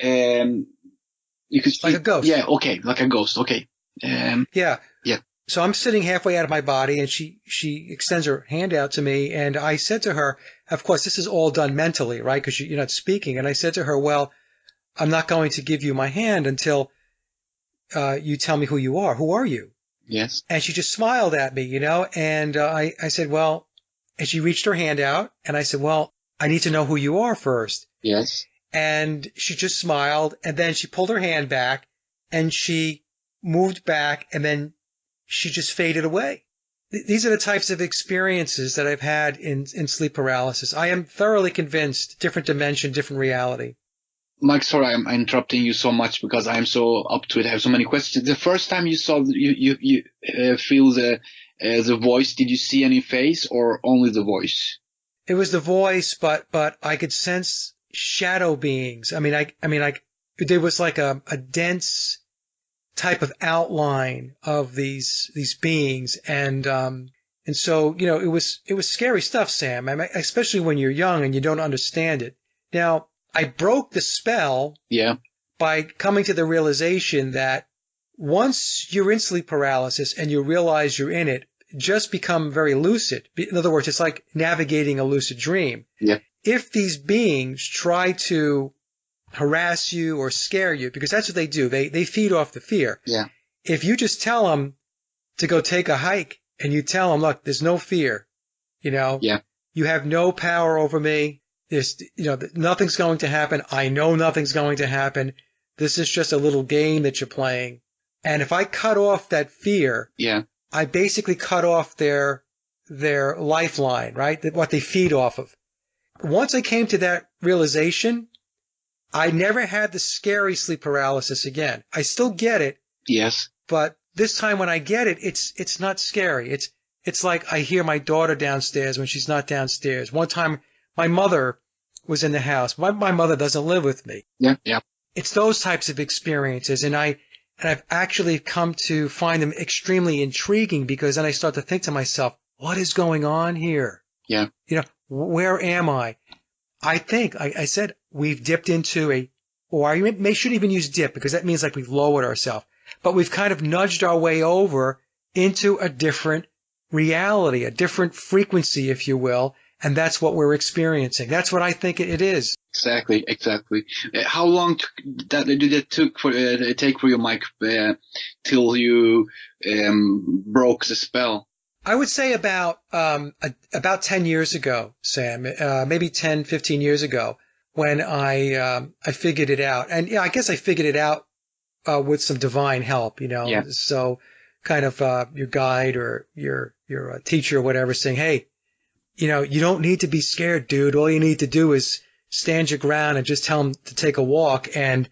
could see, like a ghost. Yeah. Okay. Like a ghost. Okay. Yeah. Yeah. So I'm sitting halfway out of my body, and she extends her hand out to me, and I said to her, of course, this is all done mentally, right? Because you're not speaking. And I said to her, well, I'm not going to give you my hand until you tell me who you are. Who are you? Yes. And she just smiled at me, and I said, well, and she reached her hand out, and I said, well, I need to know who you are first. Yes. And she just smiled, and then she pulled her hand back, and she moved back, and then she just faded away. These are the types of experiences that I've had in sleep paralysis. I am thoroughly convinced, different dimension, different reality. Mike, sorry, I'm interrupting you so much because I'm so up to it. I have so many questions. The first time you saw you feel the voice, did you see any face or only the voice? It was the voice, but I could sense shadow beings. I mean, there was like a dense type of outline of these beings, and so it was scary stuff, Sam. I mean, especially when you're young and you don't understand it. Now, I broke the spell by coming to the realization that once you're in sleep paralysis and you realize you're in it, just become very lucid. In other words, it's like navigating a lucid dream. Yeah. If these beings try to harass you or scare you, because that's what they do, they feed off the fear. Yeah. If you just tell them to go take a hike and you tell them, look, there's no fear, you have no power over me. There's, nothing's going to happen. I know nothing's going to happen. This is just a little game that you're playing. And if I cut off that fear, I basically cut off their lifeline, right? What they feed off of. Once I came to that realization, I never had the scary sleep paralysis again. I still get it. Yes. But this time when I get it, it's not scary. It's like I hear my daughter downstairs when she's not downstairs. One time my mother was in the house. My mother doesn't live with me. Yeah, yeah. It's those types of experiences, and I've actually come to find them extremely intriguing because then I start to think to myself, what is going on here? Yeah. Where am I? I think I said we've dipped into or I shouldn't even use dip because that means like we've lowered ourselves, but we've kind of nudged our way over into a different reality, a different frequency, if you will. And that's what we're experiencing. That's what I think it is. Exactly. How long did it take for you, Mike, till you broke the spell? I would say about 10 years ago, Sam, maybe 10, 15 years ago, when I figured it out. And I guess I figured it out with some divine help, Yeah. So kind of your guide or your teacher or whatever saying, hey, you don't need to be scared, dude. All you need to do is stand your ground and just tell them to take a walk, and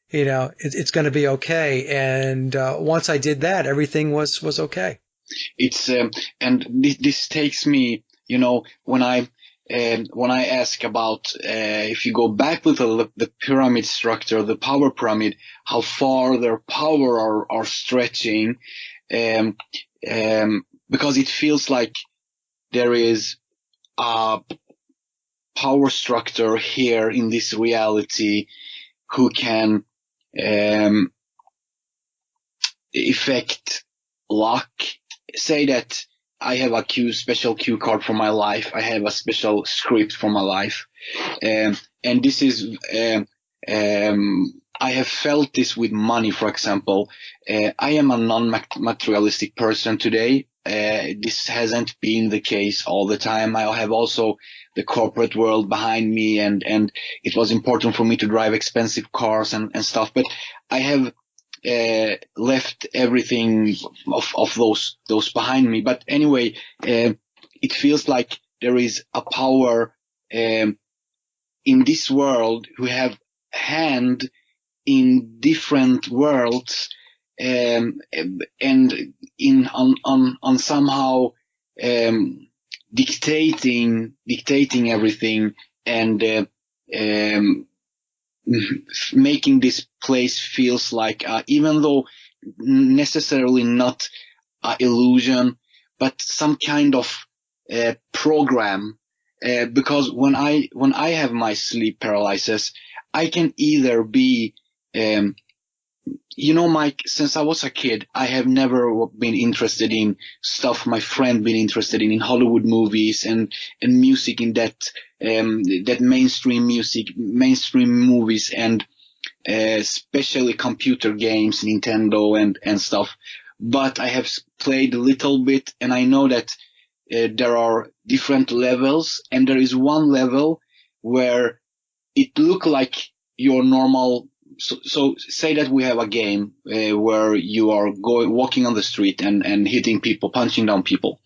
it's going to be okay. And once I did that, everything was okay. It's and this takes me, when I ask about if you go back with the pyramid structure, the power pyramid, how far their power are stretching, because it feels like there is a power structure here in this reality who can affect luck. Say that I have a special cue card for my life. I have a special script for my life. And this is, I have felt this with money, for example. I am a non-materialistic person today. This hasn't been the case all the time. I have also the corporate world behind me, and it was important for me to drive expensive cars and stuff. But I have left everything of those behind me. But anyway, it feels like there is a power in this world who have hand in different worlds, and on somehow dictating everything, and making this place feels like, even though necessarily not an illusion, but some kind of program. Because when I have my sleep paralysis, I can either be, Mike, since I was a kid, I have never been interested in stuff my friend been interested in Hollywood movies and music in that mainstream music, mainstream movies. And especially computer games, Nintendo and stuff. But I have played a little bit, and I know that there are different levels, and there is one level where it look like your normal. So say that we have a game where you are walking on the street and hitting people, punching down people.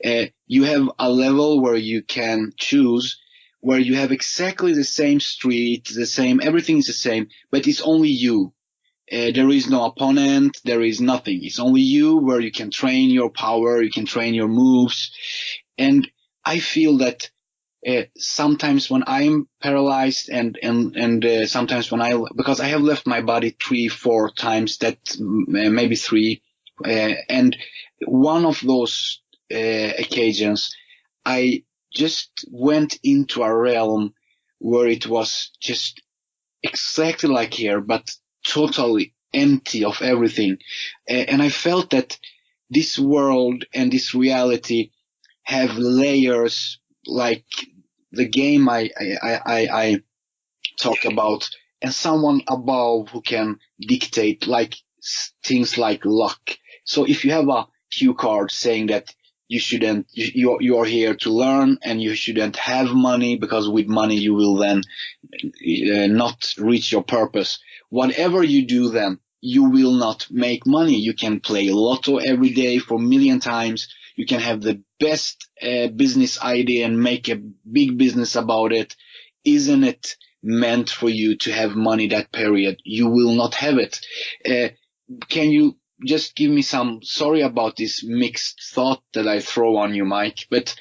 You have a level where you can choose where you have exactly the same street, everything is the same, but it's only you. There is no opponent, there is nothing. It's only you, where you can train your power, you can train your moves. And I feel that sometimes when I'm paralyzed and sometimes because I have left my body 3-4 times, maybe 3, and one of those occasions, I just went into a realm where it was just exactly like here, but totally empty of everything. And I felt that this world and this reality have layers, like the game I talk about, and someone above who can dictate like things like luck. So if you have a cue card saying that you are here to learn and you shouldn't have money because with money you will then not reach your purpose. Whatever you do then, you will not make money. You can play lotto every day for a million times. You can have the best business idea and make a big business about it. Isn't it meant for you to have money that period? You will not have it. Can you just give me sorry about this mixed thought that I throw on you, Mike, but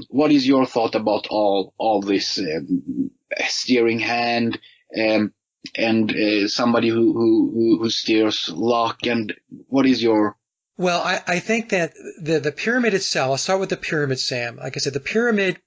what is your thought about all this steering hand and somebody who steers luck, and what is your... Well, I think that the pyramid itself, I'll start with the pyramid, Sam. Like I said, the pyramid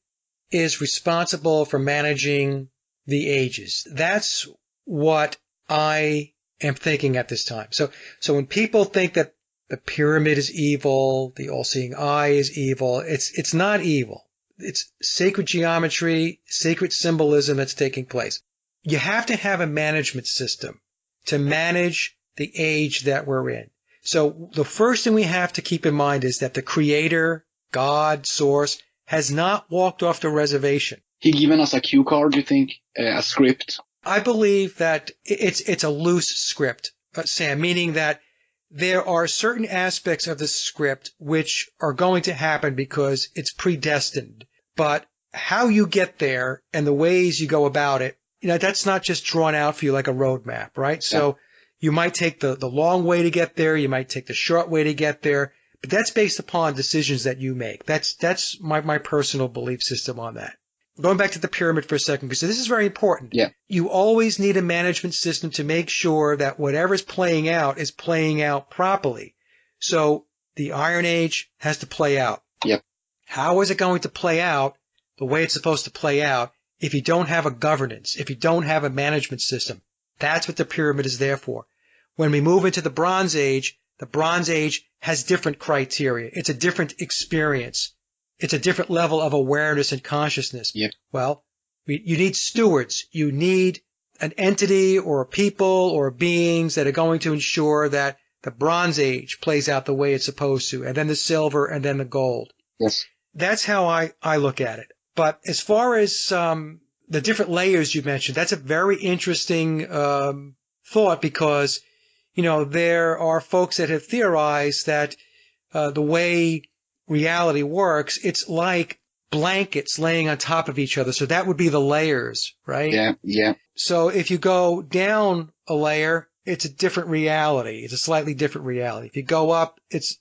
is responsible for managing the ages. That's what I am thinking at this time. So when people think that the pyramid is evil, the all-seeing eye is evil, it's not evil. It's sacred geometry, sacred symbolism that's taking place. You have to have a management system to manage the age that we're in. So the first thing we have to keep in mind is that the creator, God, source, has not walked off the reservation. He given us a cue card, you think? A script? I believe that it's a loose script, Sam, meaning that there are certain aspects of the script which are going to happen because it's predestined. But how you get there and the ways you go about it, that's not just drawn out for you like a roadmap, right? Yeah. So you might take the long way to get there. You might take the short way to get there. But that's based upon decisions that you make. That's my personal belief system on that. Going back to the pyramid for a second, because this is very important. Yeah. You always need a management system to make sure that whatever's playing out is playing out properly. So the Iron Age has to play out. Yep. How is it going to play out the way it's supposed to play out if you don't have a governance, if you don't have a management system? That's what the pyramid is there for. When we move into the Bronze Age has different criteria. It's a different experience. It's a different level of awareness and consciousness. Yep. Well, you need stewards. You need an entity or a people or beings that are going to ensure that the Bronze Age plays out the way it's supposed to, and then the silver and then the gold. Yes. That's how I look at it. But as far as the different layers you mentioned, that's a very interesting thought because, there are folks that have theorized that the way reality works, it's like blankets laying on top of each other. So that would be the layers, right? Yeah, yeah. So if you go down a layer, it's a different reality. It's a slightly different reality. If you go up, it's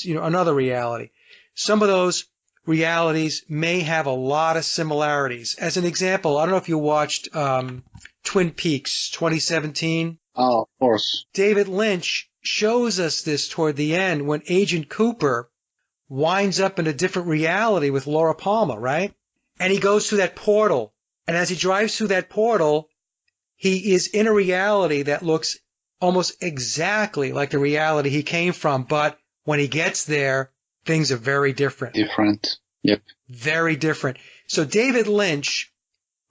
another reality. Some of those realities may have a lot of similarities. As an example, I don't know if you watched Twin Peaks 2017. Oh, of course. David Lynch shows us this toward the end when Agent Cooper winds up in a different reality with Laura Palmer, right? And he goes through that portal. And as he drives through that portal, he is in a reality that looks almost exactly like the reality he came from. But when he gets there, things are very different. Different. Yep. Very different. So David Lynch,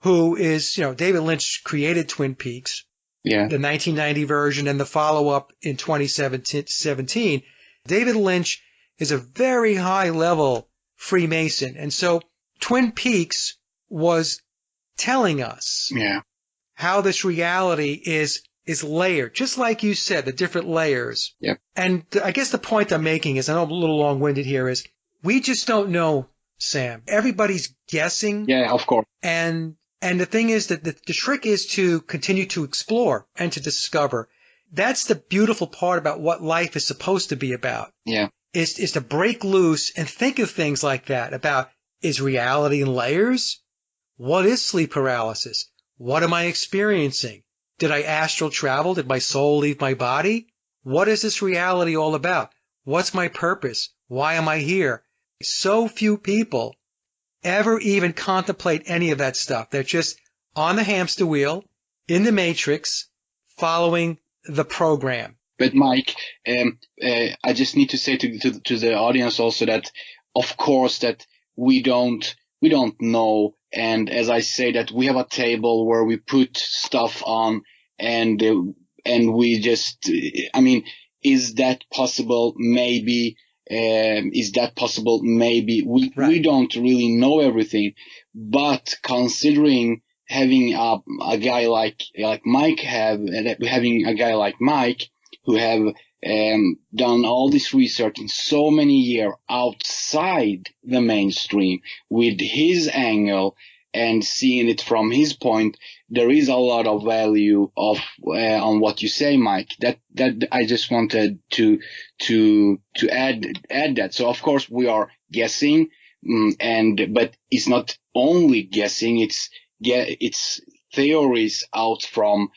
who is, David Lynch created Twin Peaks. Yeah. the 1990 version and the follow-up in 2017, David Lynch is a very high-level Freemason. And so Twin Peaks was telling us how this reality is layered, just like you said, the different layers. Yep. And I guess the point I'm making is, I know I'm a little long-winded here, is we just don't know, Sam. Everybody's guessing. Yeah, of course. And the thing is that the trick is to continue to explore and to discover. That's the beautiful part about what life is supposed to be about. Yeah. Is to break loose and think of things like that, about, is reality in layers? What is sleep paralysis? What am I experiencing? Did I astral travel? Did my soul leave my body? What is this reality all about? What's my purpose? Why am I here? So few people ever even contemplate any of that stuff. They're just on the hamster wheel, in the matrix, following the program. But Mike, I just need to say to the audience also that, of course, that we don't know. And as I say, that we have a table where we put stuff on, and we just, I mean, is that possible? Maybe. Is that possible? Maybe. We don't really know everything, but considering having a guy like Mike having a guy like Mike who have done all this research in so many years outside the mainstream with his angle and seeing it from his point, there is a lot of value of on what you say, Mike. That I just wanted to add that. So of course we are guessing, but it's not only guessing. It's theories out from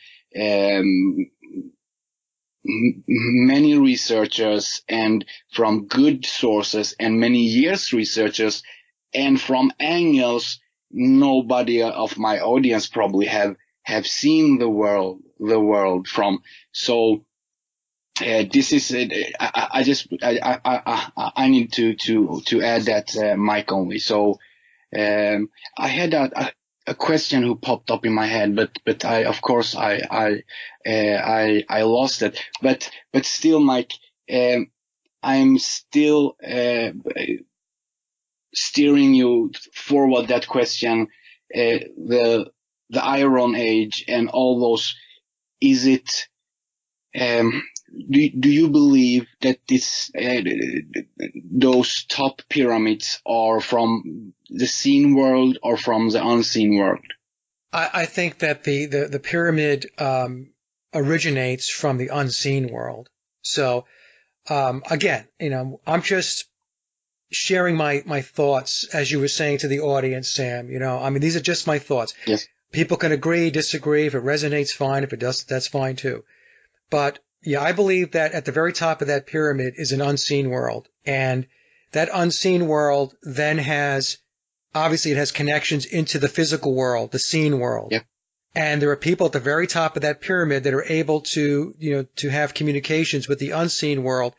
many researchers and from good sources and many years researchers, and from angles nobody of my audience probably have seen the world from. So this is I need to add that, Mike, only. So I had a question who popped up in my head, but I, of course, I lost it. But still, Mike, I'm still steering you forward that question. The Iron Age and all those. Is it? Do you believe that those top pyramids are from the seen world or from the unseen world? I think that the pyramid originates from the unseen world. So again, I'm just sharing my thoughts, as you were saying to the audience, Sam. I mean, these are just my thoughts. Yes. People can agree, disagree. If it resonates, fine. If it doesn't, that's fine too. But yeah, I believe that at the very top of that pyramid is an unseen world. And that unseen world then obviously it has connections into the physical world, the seen world. Yep. And there are people at the very top of that pyramid that are able to have communications with the unseen world.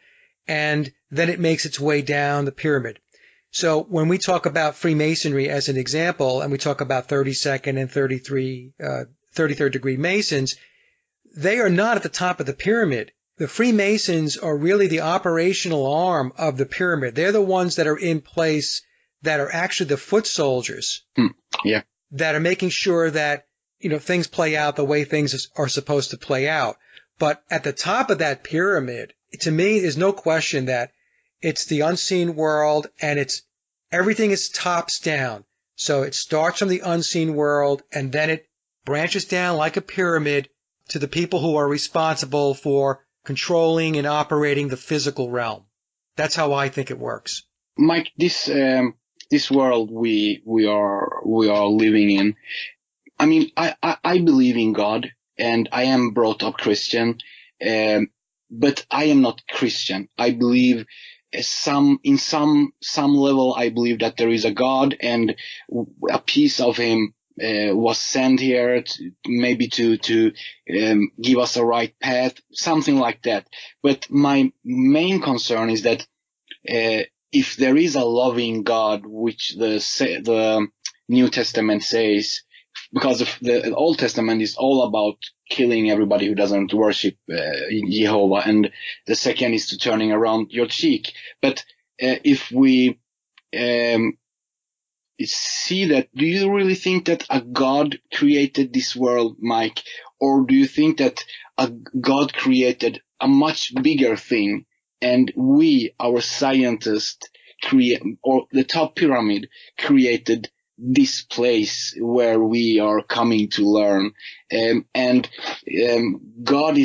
And then it makes its way down the pyramid. So when we talk about Freemasonry as an example, and we talk about 32nd and 33rd degree Masons, they are not at the top of the pyramid. The Freemasons are really the operational arm of the pyramid. They're the ones that are in place, that are actually the foot soldiers. Yeah. That are making sure that, things play out the way things are supposed to play out. But at the top of that pyramid, to me, there's no question that it's the unseen world, and everything is tops down. So it starts from the unseen world, and then it branches down like a pyramid to the people who are responsible for controlling and operating the physical realm. That's how I think it works. Mike, this world we are living in, I mean, I believe in God, and I am brought up Christian, but I am not Christian. I believe some level, I believe that there is a God, and a piece of him was sent here maybe to give us a right path, something like that. But my main concern is that if there is a loving God, which the New Testament says, because the Old Testament is all about killing everybody who doesn't worship Jehovah, and the second is to turning around your cheek. But if we see that, do you really think that a God created this world, Mike? Or do you think that a God created a much bigger thing, and we, our scientists, or the top pyramid created this place where we are coming to learn, and God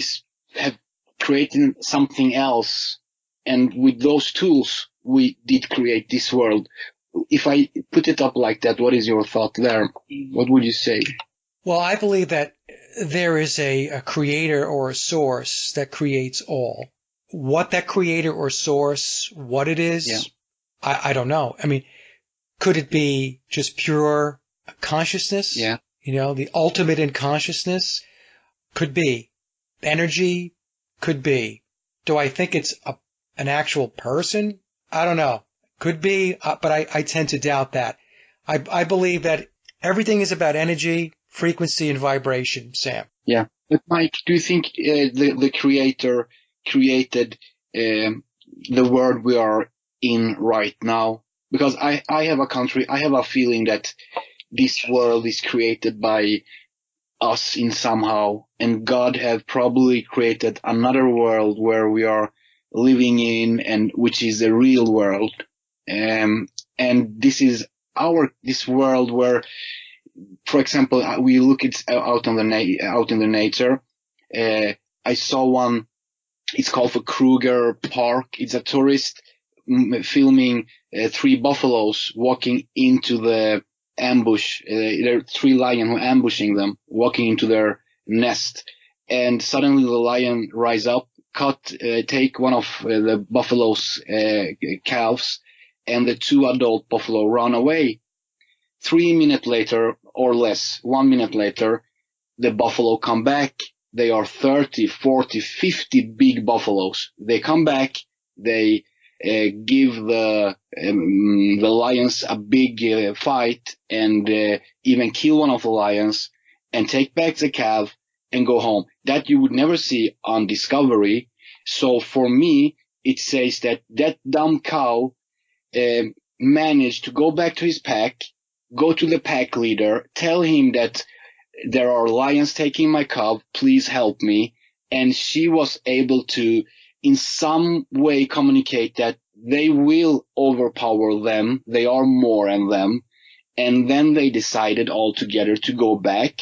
have created something else, and with those tools we did create this world? If I put it up like that, what is your thought there? What would you say? Well, I believe that there is a creator or a source that creates all. What that creator or source, what it is, I don't know. I mean, could it be just pure consciousness? Yeah. The ultimate in consciousness? Could be. Energy? Could be. Do I think it's an actual person? I don't know. Could be, but I tend to doubt that. I believe that everything is about energy, frequency, and vibration, Sam. Yeah. But Mike, do you think the creator created the world we are in right now? Because I have a feeling that this world is created by us in somehow, and God have probably created another world where we are living in, and which is the real world. And this is this world where, for example, we look out in the nature. I saw one. It's called the Kruger Park. It's a tourist filming 3 buffaloes walking into the ambush. There are 3 lions who are ambushing them, walking into their nest. And suddenly the lion rise up, take one of the buffalo's calves, and the 2 adult buffalo run away. 3 minutes later, or less, 1 minute later, the buffalo come back. They are 30, 40, 50 big buffaloes. They come back. They give the lions a big fight, and even kill one of the lions, and take back the calf and go home. That you would never see on Discovery. So for me, it says that dumb cow managed to go back to his pack, go to the pack leader, tell him that there are lions taking my cub, please help me. And she was able to, in some way, communicate that they will overpower them. They are more than them. And then they decided all together to go back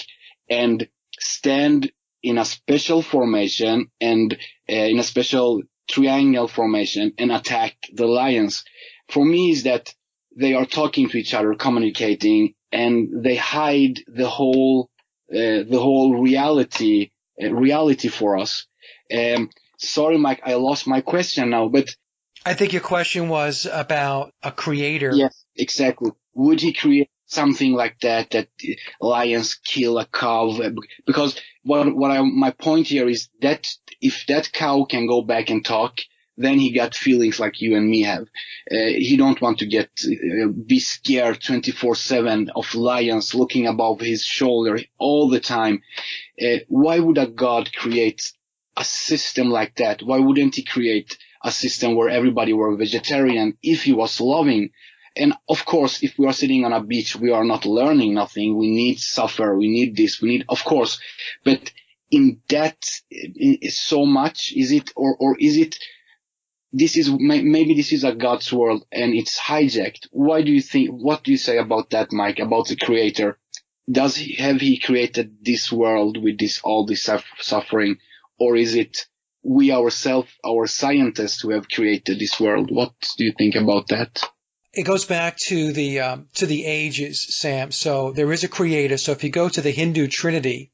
and stand in a special formation and in a special triangle formation and attack the lions. For me, is that they are talking to each other, communicating, and they hide the whole reality for us. Sorry, Mike, I lost my question now, but I think your question was about a creator. Yes, exactly. Would he create something like that lions kill a cow? Because my point here is that if that cow can go back and talk, then he got feelings like you and me have. He don't want to be scared 24/7 of lions looking above his shoulder all the time. Why would a God create a system like that? Why wouldn't he create a system where everybody were vegetarian if he was loving? And of course, if we are sitting on a beach, we are not learning nothing. We need suffer. We need this. We need, of course, but in that so much, is it, or is it, maybe this is a God's world and it's hijacked. What do you say about that, Mike, about the creator? Have he created this world with all this suffering, or is it we ourselves, our scientists, who have created this world? What do you think about that? It goes back to the ages, Sam. So there is a creator. So if you go to the Hindu Trinity,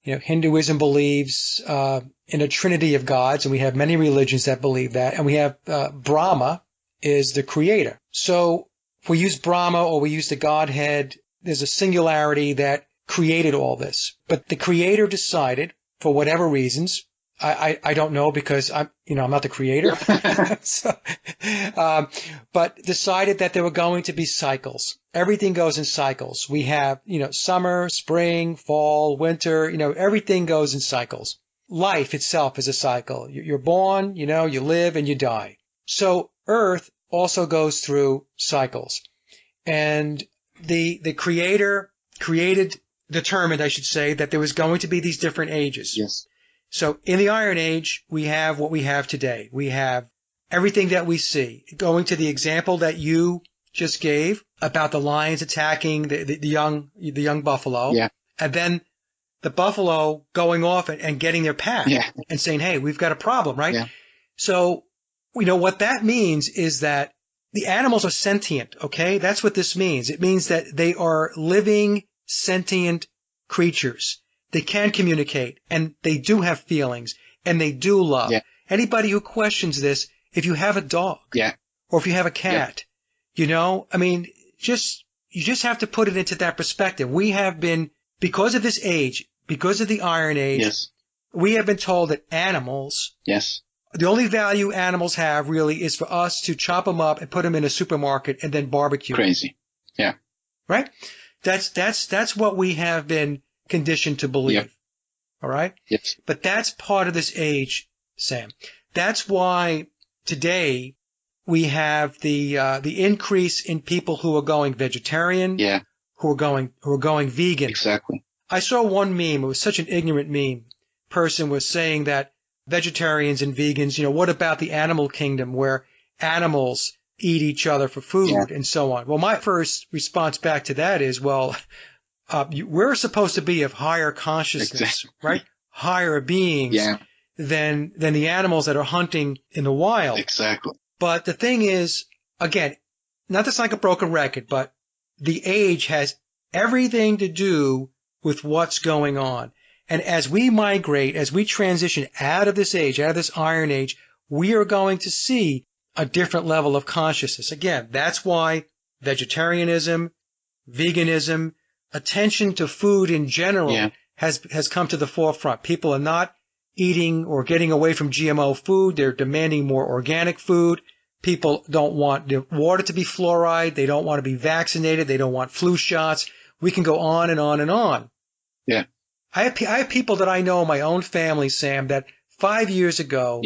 Hinduism believes in a trinity of gods, and we have many religions that believe that. And we have Brahma is the creator. So if we use Brahma or we use the Godhead, there's a singularity that created all this. But the creator decided, for whatever reasons, I don't know because I'm not the creator. So, but decided that there were going to be cycles. Everything goes in cycles. We have, summer, spring, fall, winter, everything goes in cycles. Life itself is a cycle. You're born, you live and you die. So Earth also goes through cycles. And the creator determined, I should say, that there was going to be these different ages. Yes. So in the Iron Age, we have what we have today. We have everything that we see. Going to the example that you just gave about the lions attacking the young buffalo. Yeah. And then the buffalo going off and getting their pack. Yeah. And saying, hey, we've got a problem, right? Yeah. So, what that means is that the animals are sentient, okay? That's what this means. It means that they are living, sentient creatures. They can communicate, and they do have feelings, and they do love. Yeah. Anybody who questions this, if you have a dog, Yeah. or if you have a cat, you just have to put it into that perspective. We have been, because of this age, because of the Iron Age, Yes. we have been told that animals, Yes. the only value animals have really is for us to chop them up and put them in a supermarket and then barbecue. Crazy. Yeah. Right? That's what we have been conditioned to believe. Yep. All right? Yes. But that's part of this age, Sam. That's why today we have the increase in people who are going vegetarian, Yeah. who are going vegan. Exactly. I saw one meme. It was such an ignorant meme. Person was saying that vegetarians and vegans, what about the animal kingdom where animals eat each other for food and so on? Well, my first response back to that is, we're supposed to be of higher consciousness, Exactly. right? Higher beings than the animals that are hunting in the wild. Exactly. But the thing is, again, not to sound like a broken record, but the age has everything to do with what's going on. And as we migrate, as we transition out of this age, out of this Iron Age, we are going to see a different level of consciousness. Again, that's why vegetarianism, veganism, attention to food in general has come to the forefront. People are not eating or getting away from GMO food. They're demanding more organic food. People don't want their water to be fluoride. They don't want to be vaccinated. They don't want flu shots. We can go on and on and on. Yeah. I have people that I know in my own family, Sam, that 5 years ago,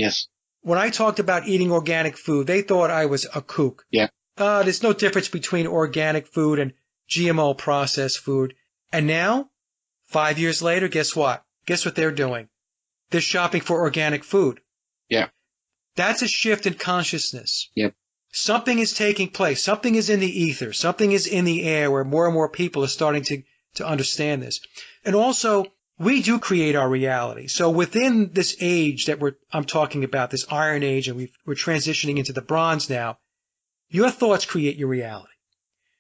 when I talked about eating organic food, they thought I was a kook. Yeah. There's no difference between organic food and GMO processed food. And now, 5 years later, guess what? Guess what they're doing? They're shopping for organic food. Yeah. That's a shift in consciousness. Yep. Something is taking place. Something is in the ether. Something is in the air where more and more people are starting to understand this. And also, we do create our reality. So within this age that I'm talking about, this Iron Age, and we're transitioning into the Bronze now, your thoughts create your reality.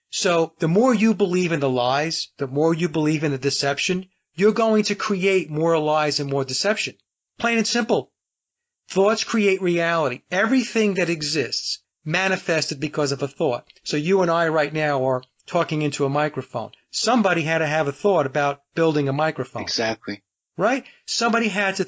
So the more you believe in the lies, the more you believe in the deception, you're going to create more lies and more deception. Plain and simple. Thoughts create reality. Everything that exists manifested because of a thought. So you and I right now are talking into a microphone. Somebody had to have a thought about building a microphone. Exactly. Right? Somebody had to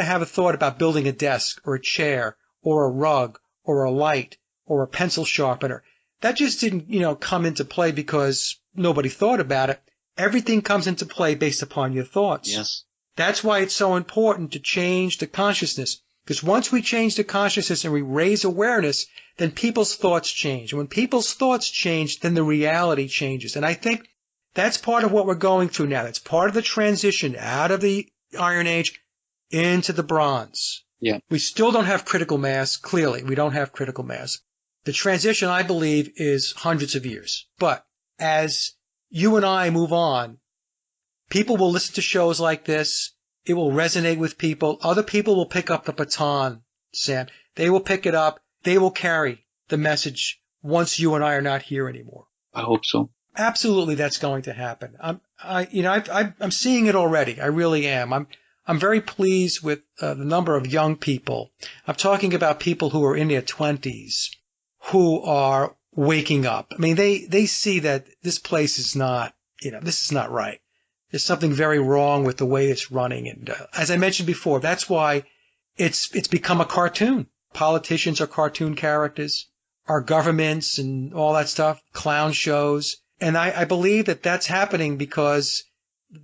have a thought about building a desk or a chair or a rug or a light or a pencil sharpener. That just didn't, come into play because nobody thought about it. Everything comes into play based upon your thoughts. Yes. That's why it's so important to change the consciousness. Because once we change the consciousness and we raise awareness, then people's thoughts change. And when people's thoughts change, then the reality changes. And I think that's part of what we're going through now. That's part of the transition out of the Iron Age into the Bronze. Yeah. We still don't have critical mass. Clearly, we don't have critical mass. The transition, I believe, is hundreds of years. But as you and I move on, people will listen to shows like this. It will resonate with people. Other people will pick up the baton, Sam. They will pick it up. They will carry the message once you and I are not here anymore. I hope so. Absolutely, that's going to happen. I'm seeing it already. I really am. I'm very pleased with the number of young people. I'm talking about people who are in their 20s who are waking up. I mean, they see that this place is not, this is not right. There's something very wrong with the way it's running. And as I mentioned before, that's why it's become a cartoon. Politicians are cartoon characters, our governments and all that stuff, clown shows. And I believe that that's happening because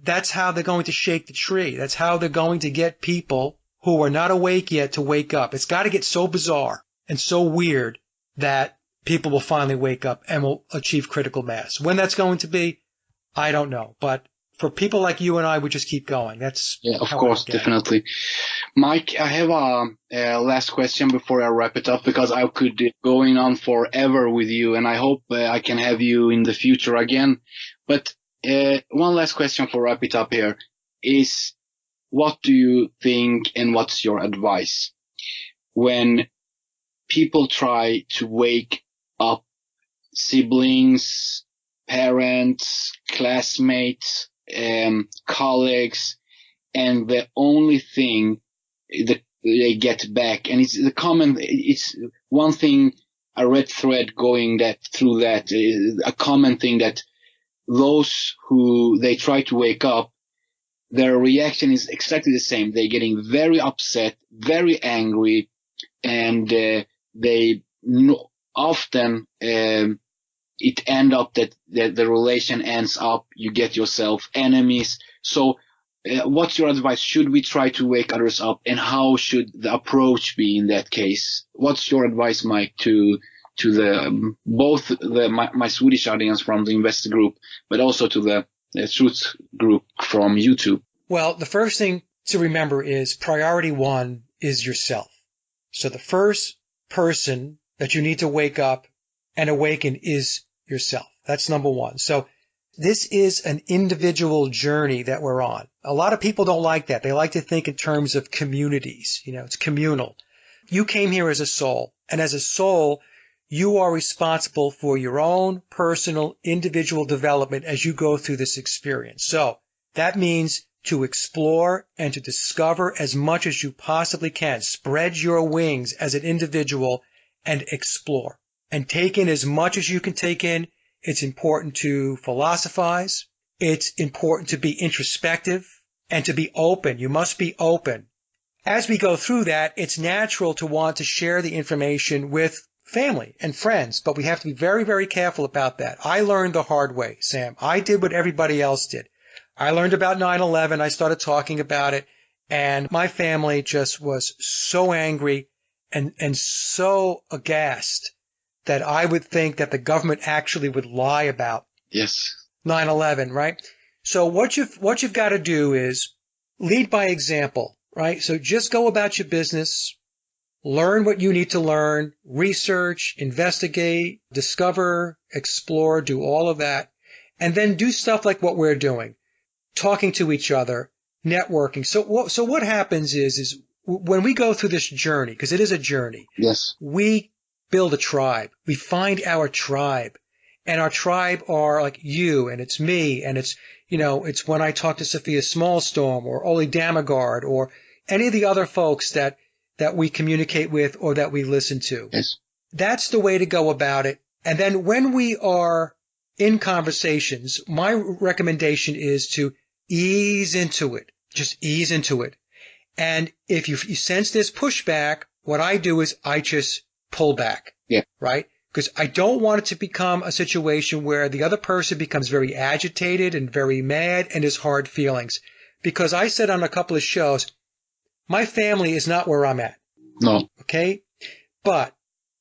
that's how they're going to shake the tree. That's how they're going to get people who are not awake yet to wake up. It's got to get so bizarre and so weird that people will finally wake up and will achieve critical mass. When that's going to be, I don't know. But for people like you and I, we just keep going. That's of course, definitely. Mike, I have a last question before I wrap it up, because I could go on forever with you, and I hope I can have you in the future again. But one last question for wrap it up here is, what do you think and what's your advice when people try to wake up siblings, parents, classmates, colleagues, and the only thing that they get back, and it's one thing, a red thread going through that, a common thing, that those who they try to wake up, their reaction is exactly the same. They're getting very upset, very angry, and they often it end up that the relation ends up, you get yourself enemies. So what's your advice? Should we try to wake others up, and how should the approach be in that case? What's your advice, Mike, to my Swedish audience from the investor group, but also to the Truth group from YouTube? Well, the first thing to remember is priority one is yourself. So the first person that you need to wake up and awaken is yourself. That's number one. So this is an individual journey that we're on. A lot of people don't like that. They like to think in terms of communities. It's communal. You came here as a soul, and as a soul, you are responsible for your own personal individual development as you go through this experience. So that means to explore and to discover as much as you possibly can. Spread your wings as an individual and explore. And take in as much as you can take in. It's important to philosophize. It's important to be introspective and to be open. You must be open. As we go through that, it's natural to want to share the information with family and friends, but we have to be very, very careful about that. I learned the hard way, Sam. I did what everybody else did. I learned about 9/11. I started talking about it, and my family just was so angry and so aghast that I would think that the government actually would lie about 9/11, right? So what you've got to do is lead by example, right? So just go about your business, learn what you need to learn, research, investigate, discover, explore, do all of that, and then do stuff like what we're doing, talking to each other, networking. So what happens is when we go through this journey, because it is a journey, we build a tribe. We find our tribe, and our tribe are like you, and it's me, and it's when I talk to Sophia Smallstorm or Oli Damagard or any of the other folks that we communicate with or that we listen to. Yes. That's the way to go about it. And then when we are in conversations, my recommendation is to ease into it. Just ease into it. And if you sense this pushback, what I do is I just pull back. Yeah. Right? Because I don't want it to become a situation where the other person becomes very agitated and very mad and has hard feelings. Because I said on a couple of shows, my family is not where I'm at. No. Okay? But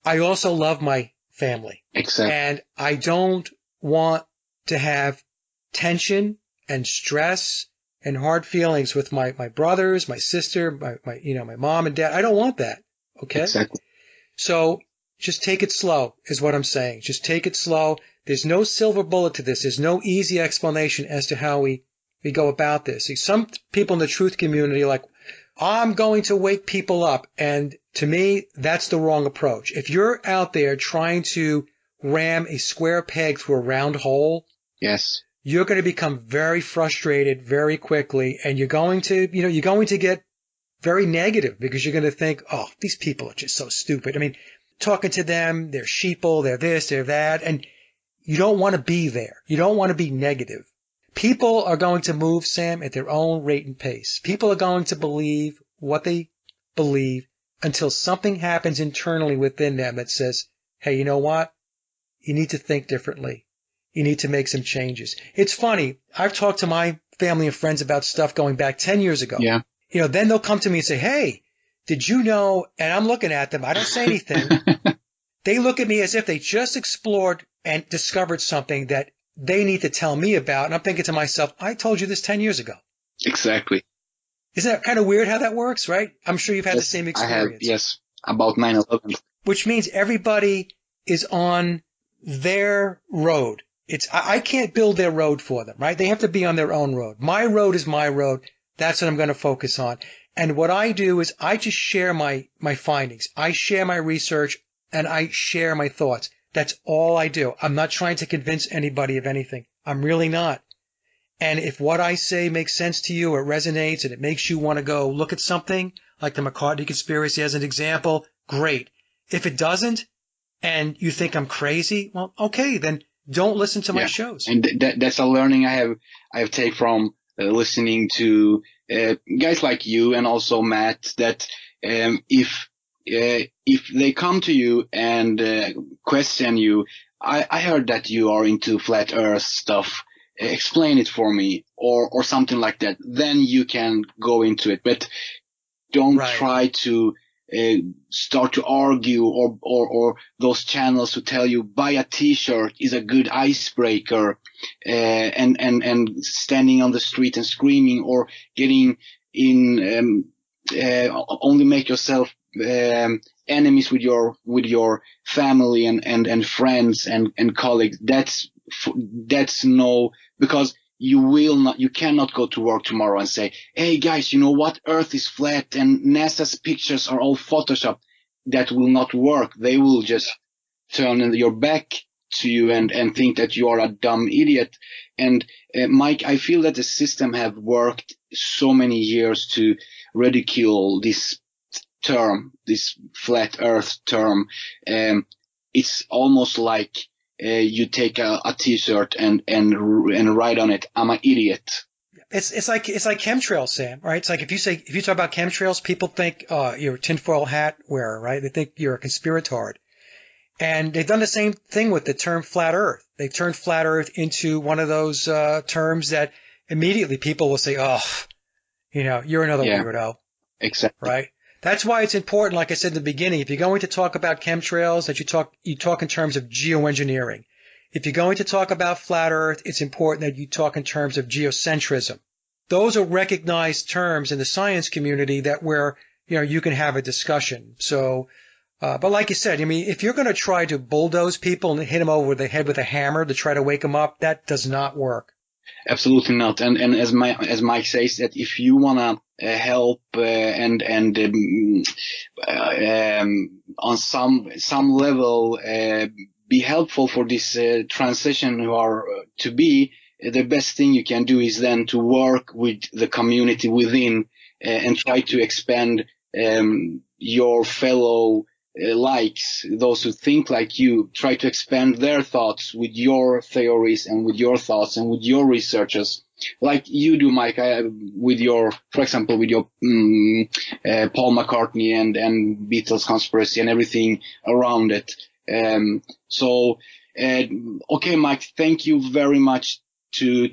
I also love my family. Exactly. And I don't want to have tension and stress and hard feelings with my brothers, my sister, my mom and dad. I don't want that. Okay? Exactly. So just take it slow is what I'm saying. Just take it slow. There's no silver bullet to this. There's no easy explanation as to how we go about this. See, some people in the truth community are like, I'm going to wake people up. And to me, that's the wrong approach. If you're out there trying to ram a square peg through a round hole, yes, you're going to become very frustrated very quickly, and you're going to get very negative because you're going to think, oh, these people are just so stupid. I mean, talking to them, they're sheeple, they're this, they're that, and you don't want to be there. You don't want to be negative. People are going to move, Sam, at their own rate and pace. People are going to believe what they believe until something happens internally within them that says, hey, you know what? You need to think differently. You need to make some changes. It's funny. I've talked to my family and friends about stuff going back 10 years ago. Yeah. Then they'll come to me and say, hey, did you know? And I'm looking at them. I don't say anything. They look at me as if they just explored and discovered something that they need to tell me about. And I'm thinking to myself, I told you this 10 years ago. Exactly. Isn't that kind of weird how that works, right? I'm sure you've had the same experience. I have, yes, about 9/11. Which means everybody is on their road. I can't build their road for them, right? They have to be on their own road. My road is my road. That's what I'm going to focus on. And what I do is I just share my findings. I share my research and I share my thoughts. That's all I do. I'm not trying to convince anybody of anything. I'm really not. And if what I say makes sense to you or resonates and it makes you want to go look at something, like the McCartney conspiracy as an example, great. If it doesn't and you think I'm crazy, well, okay, then don't listen to my shows. And that's a learning I have taken from listening to guys like you and also Matt, that if they come to you and question you, I heard that you are into flat earth stuff, explain it for me, or something like that, then you can go into it. But don't try to start to argue, or those channels who tell you buy a t-shirt is a good icebreaker, and standing on the street and screaming, or getting in, only make yourself enemies with your family and friends and colleagues. That's no, because you cannot go to work tomorrow and say, hey guys, you know what? Earth is flat and NASA's pictures are all Photoshop. That will not work. They will just turn your back to you and think that you are a dumb idiot. And Mike, I feel that the system have worked so many years to ridicule this term, this flat earth term. It's almost like you take a t-shirt and write on it, I'm an idiot. It's like chemtrails, Sam, right? It's like if you talk about chemtrails, people think you're a tinfoil hat wearer, right? They think you're a conspirator. And they've done the same thing with the term flat earth. They turned flat earth into one of those terms that immediately people will say, oh, you're another weirdo. Exactly. Right? That's why it's important, like I said in the beginning, if you're going to talk about chemtrails, that you talk in terms of geoengineering. If you're going to talk about flat earth, it's important that you talk in terms of geocentrism. Those are recognized terms in the science community that where, you can have a discussion. So, but like you said, I mean, if you're going to try to bulldoze people and hit them over the head with a hammer to try to wake them up, that does not work. Absolutely not. And as Mike says, that if you wanna help and on some level be helpful for this transition who are to be, the best thing you can do is then to work with the community within and try to expand your fellow likes, those who think like you, try to expand their thoughts with your theories and with your thoughts and with your researches, like you do, Mike, for example, with your Paul McCartney and Beatles conspiracy and everything around it. Okay, Mike, thank you very much to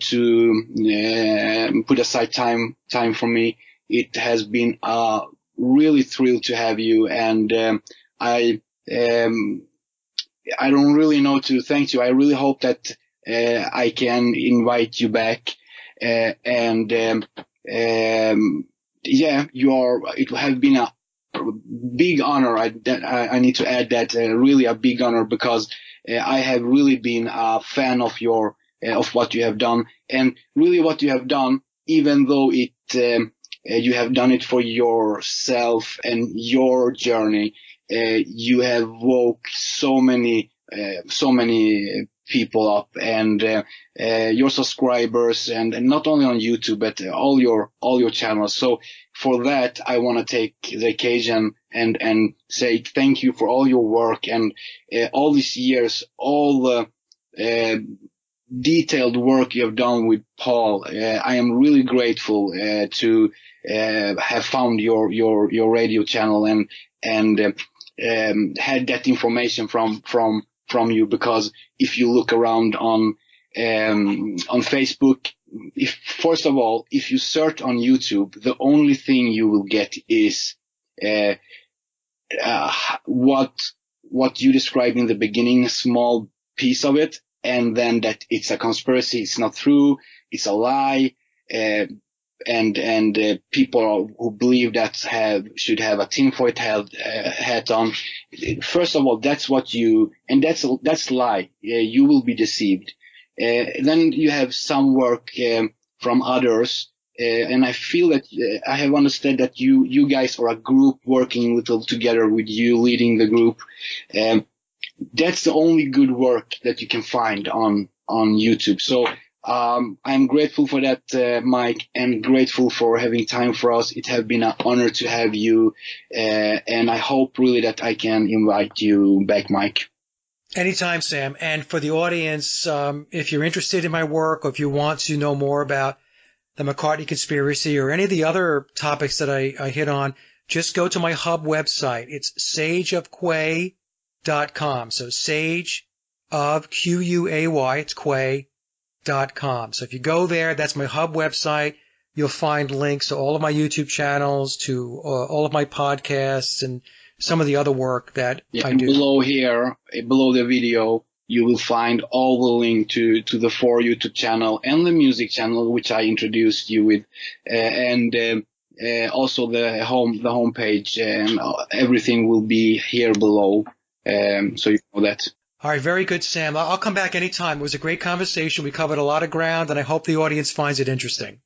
put aside time for me. It has been a really thrill to have you, and I don't really know to thank you. I really hope that I can invite you back, it has been a big honor. I need to add that really a big honor, because I have really been a fan of of what you have done, and really what you have done, even though you have done it for yourself and your journey. You have woke so many people up, and your subscribers, and not only on YouTube, but all your channels. So for that, I want to take the occasion and say thank you for all your work and all these years, all the detailed work you have done with Paul. I am really grateful to have found your radio channel and had that information from you, because if you look around on Facebook, first of all, if you search on YouTube, the only thing you will get is what you described in the beginning, a small piece of it, and then that it's a conspiracy, it's not true, it's a lie, and people who believe that should have a tinfoil hat on. First of all, that's that's lie. You will be deceived. Then you have some work from others, and I feel that I have understood that you guys are a group working together with you leading the group. That's the only good work that you can find on YouTube. So I'm grateful for that, Mike, and grateful for having time for us. It has been an honor to have you, and I hope really that I can invite you back, Mike. Anytime, Sam. And for the audience, if you're interested in my work, or if you want to know more about the McCartney conspiracy or any of the other topics that I hit on, just go to my hub website. It's sageofquay.com. So sage of Quay, it's Quay.com. So if you go there, that's my hub website. You'll find links to all of my YouTube channels, to all of my podcasts, and some of the other work that I do. Below the video, you will find all the link to the For YouTube channel and the music channel, which I introduced you with, and also the homepage, and everything will be here below, so you know that. All right, very good, Sam. I'll come back anytime. It was a great conversation. We covered a lot of ground, and I hope the audience finds it interesting.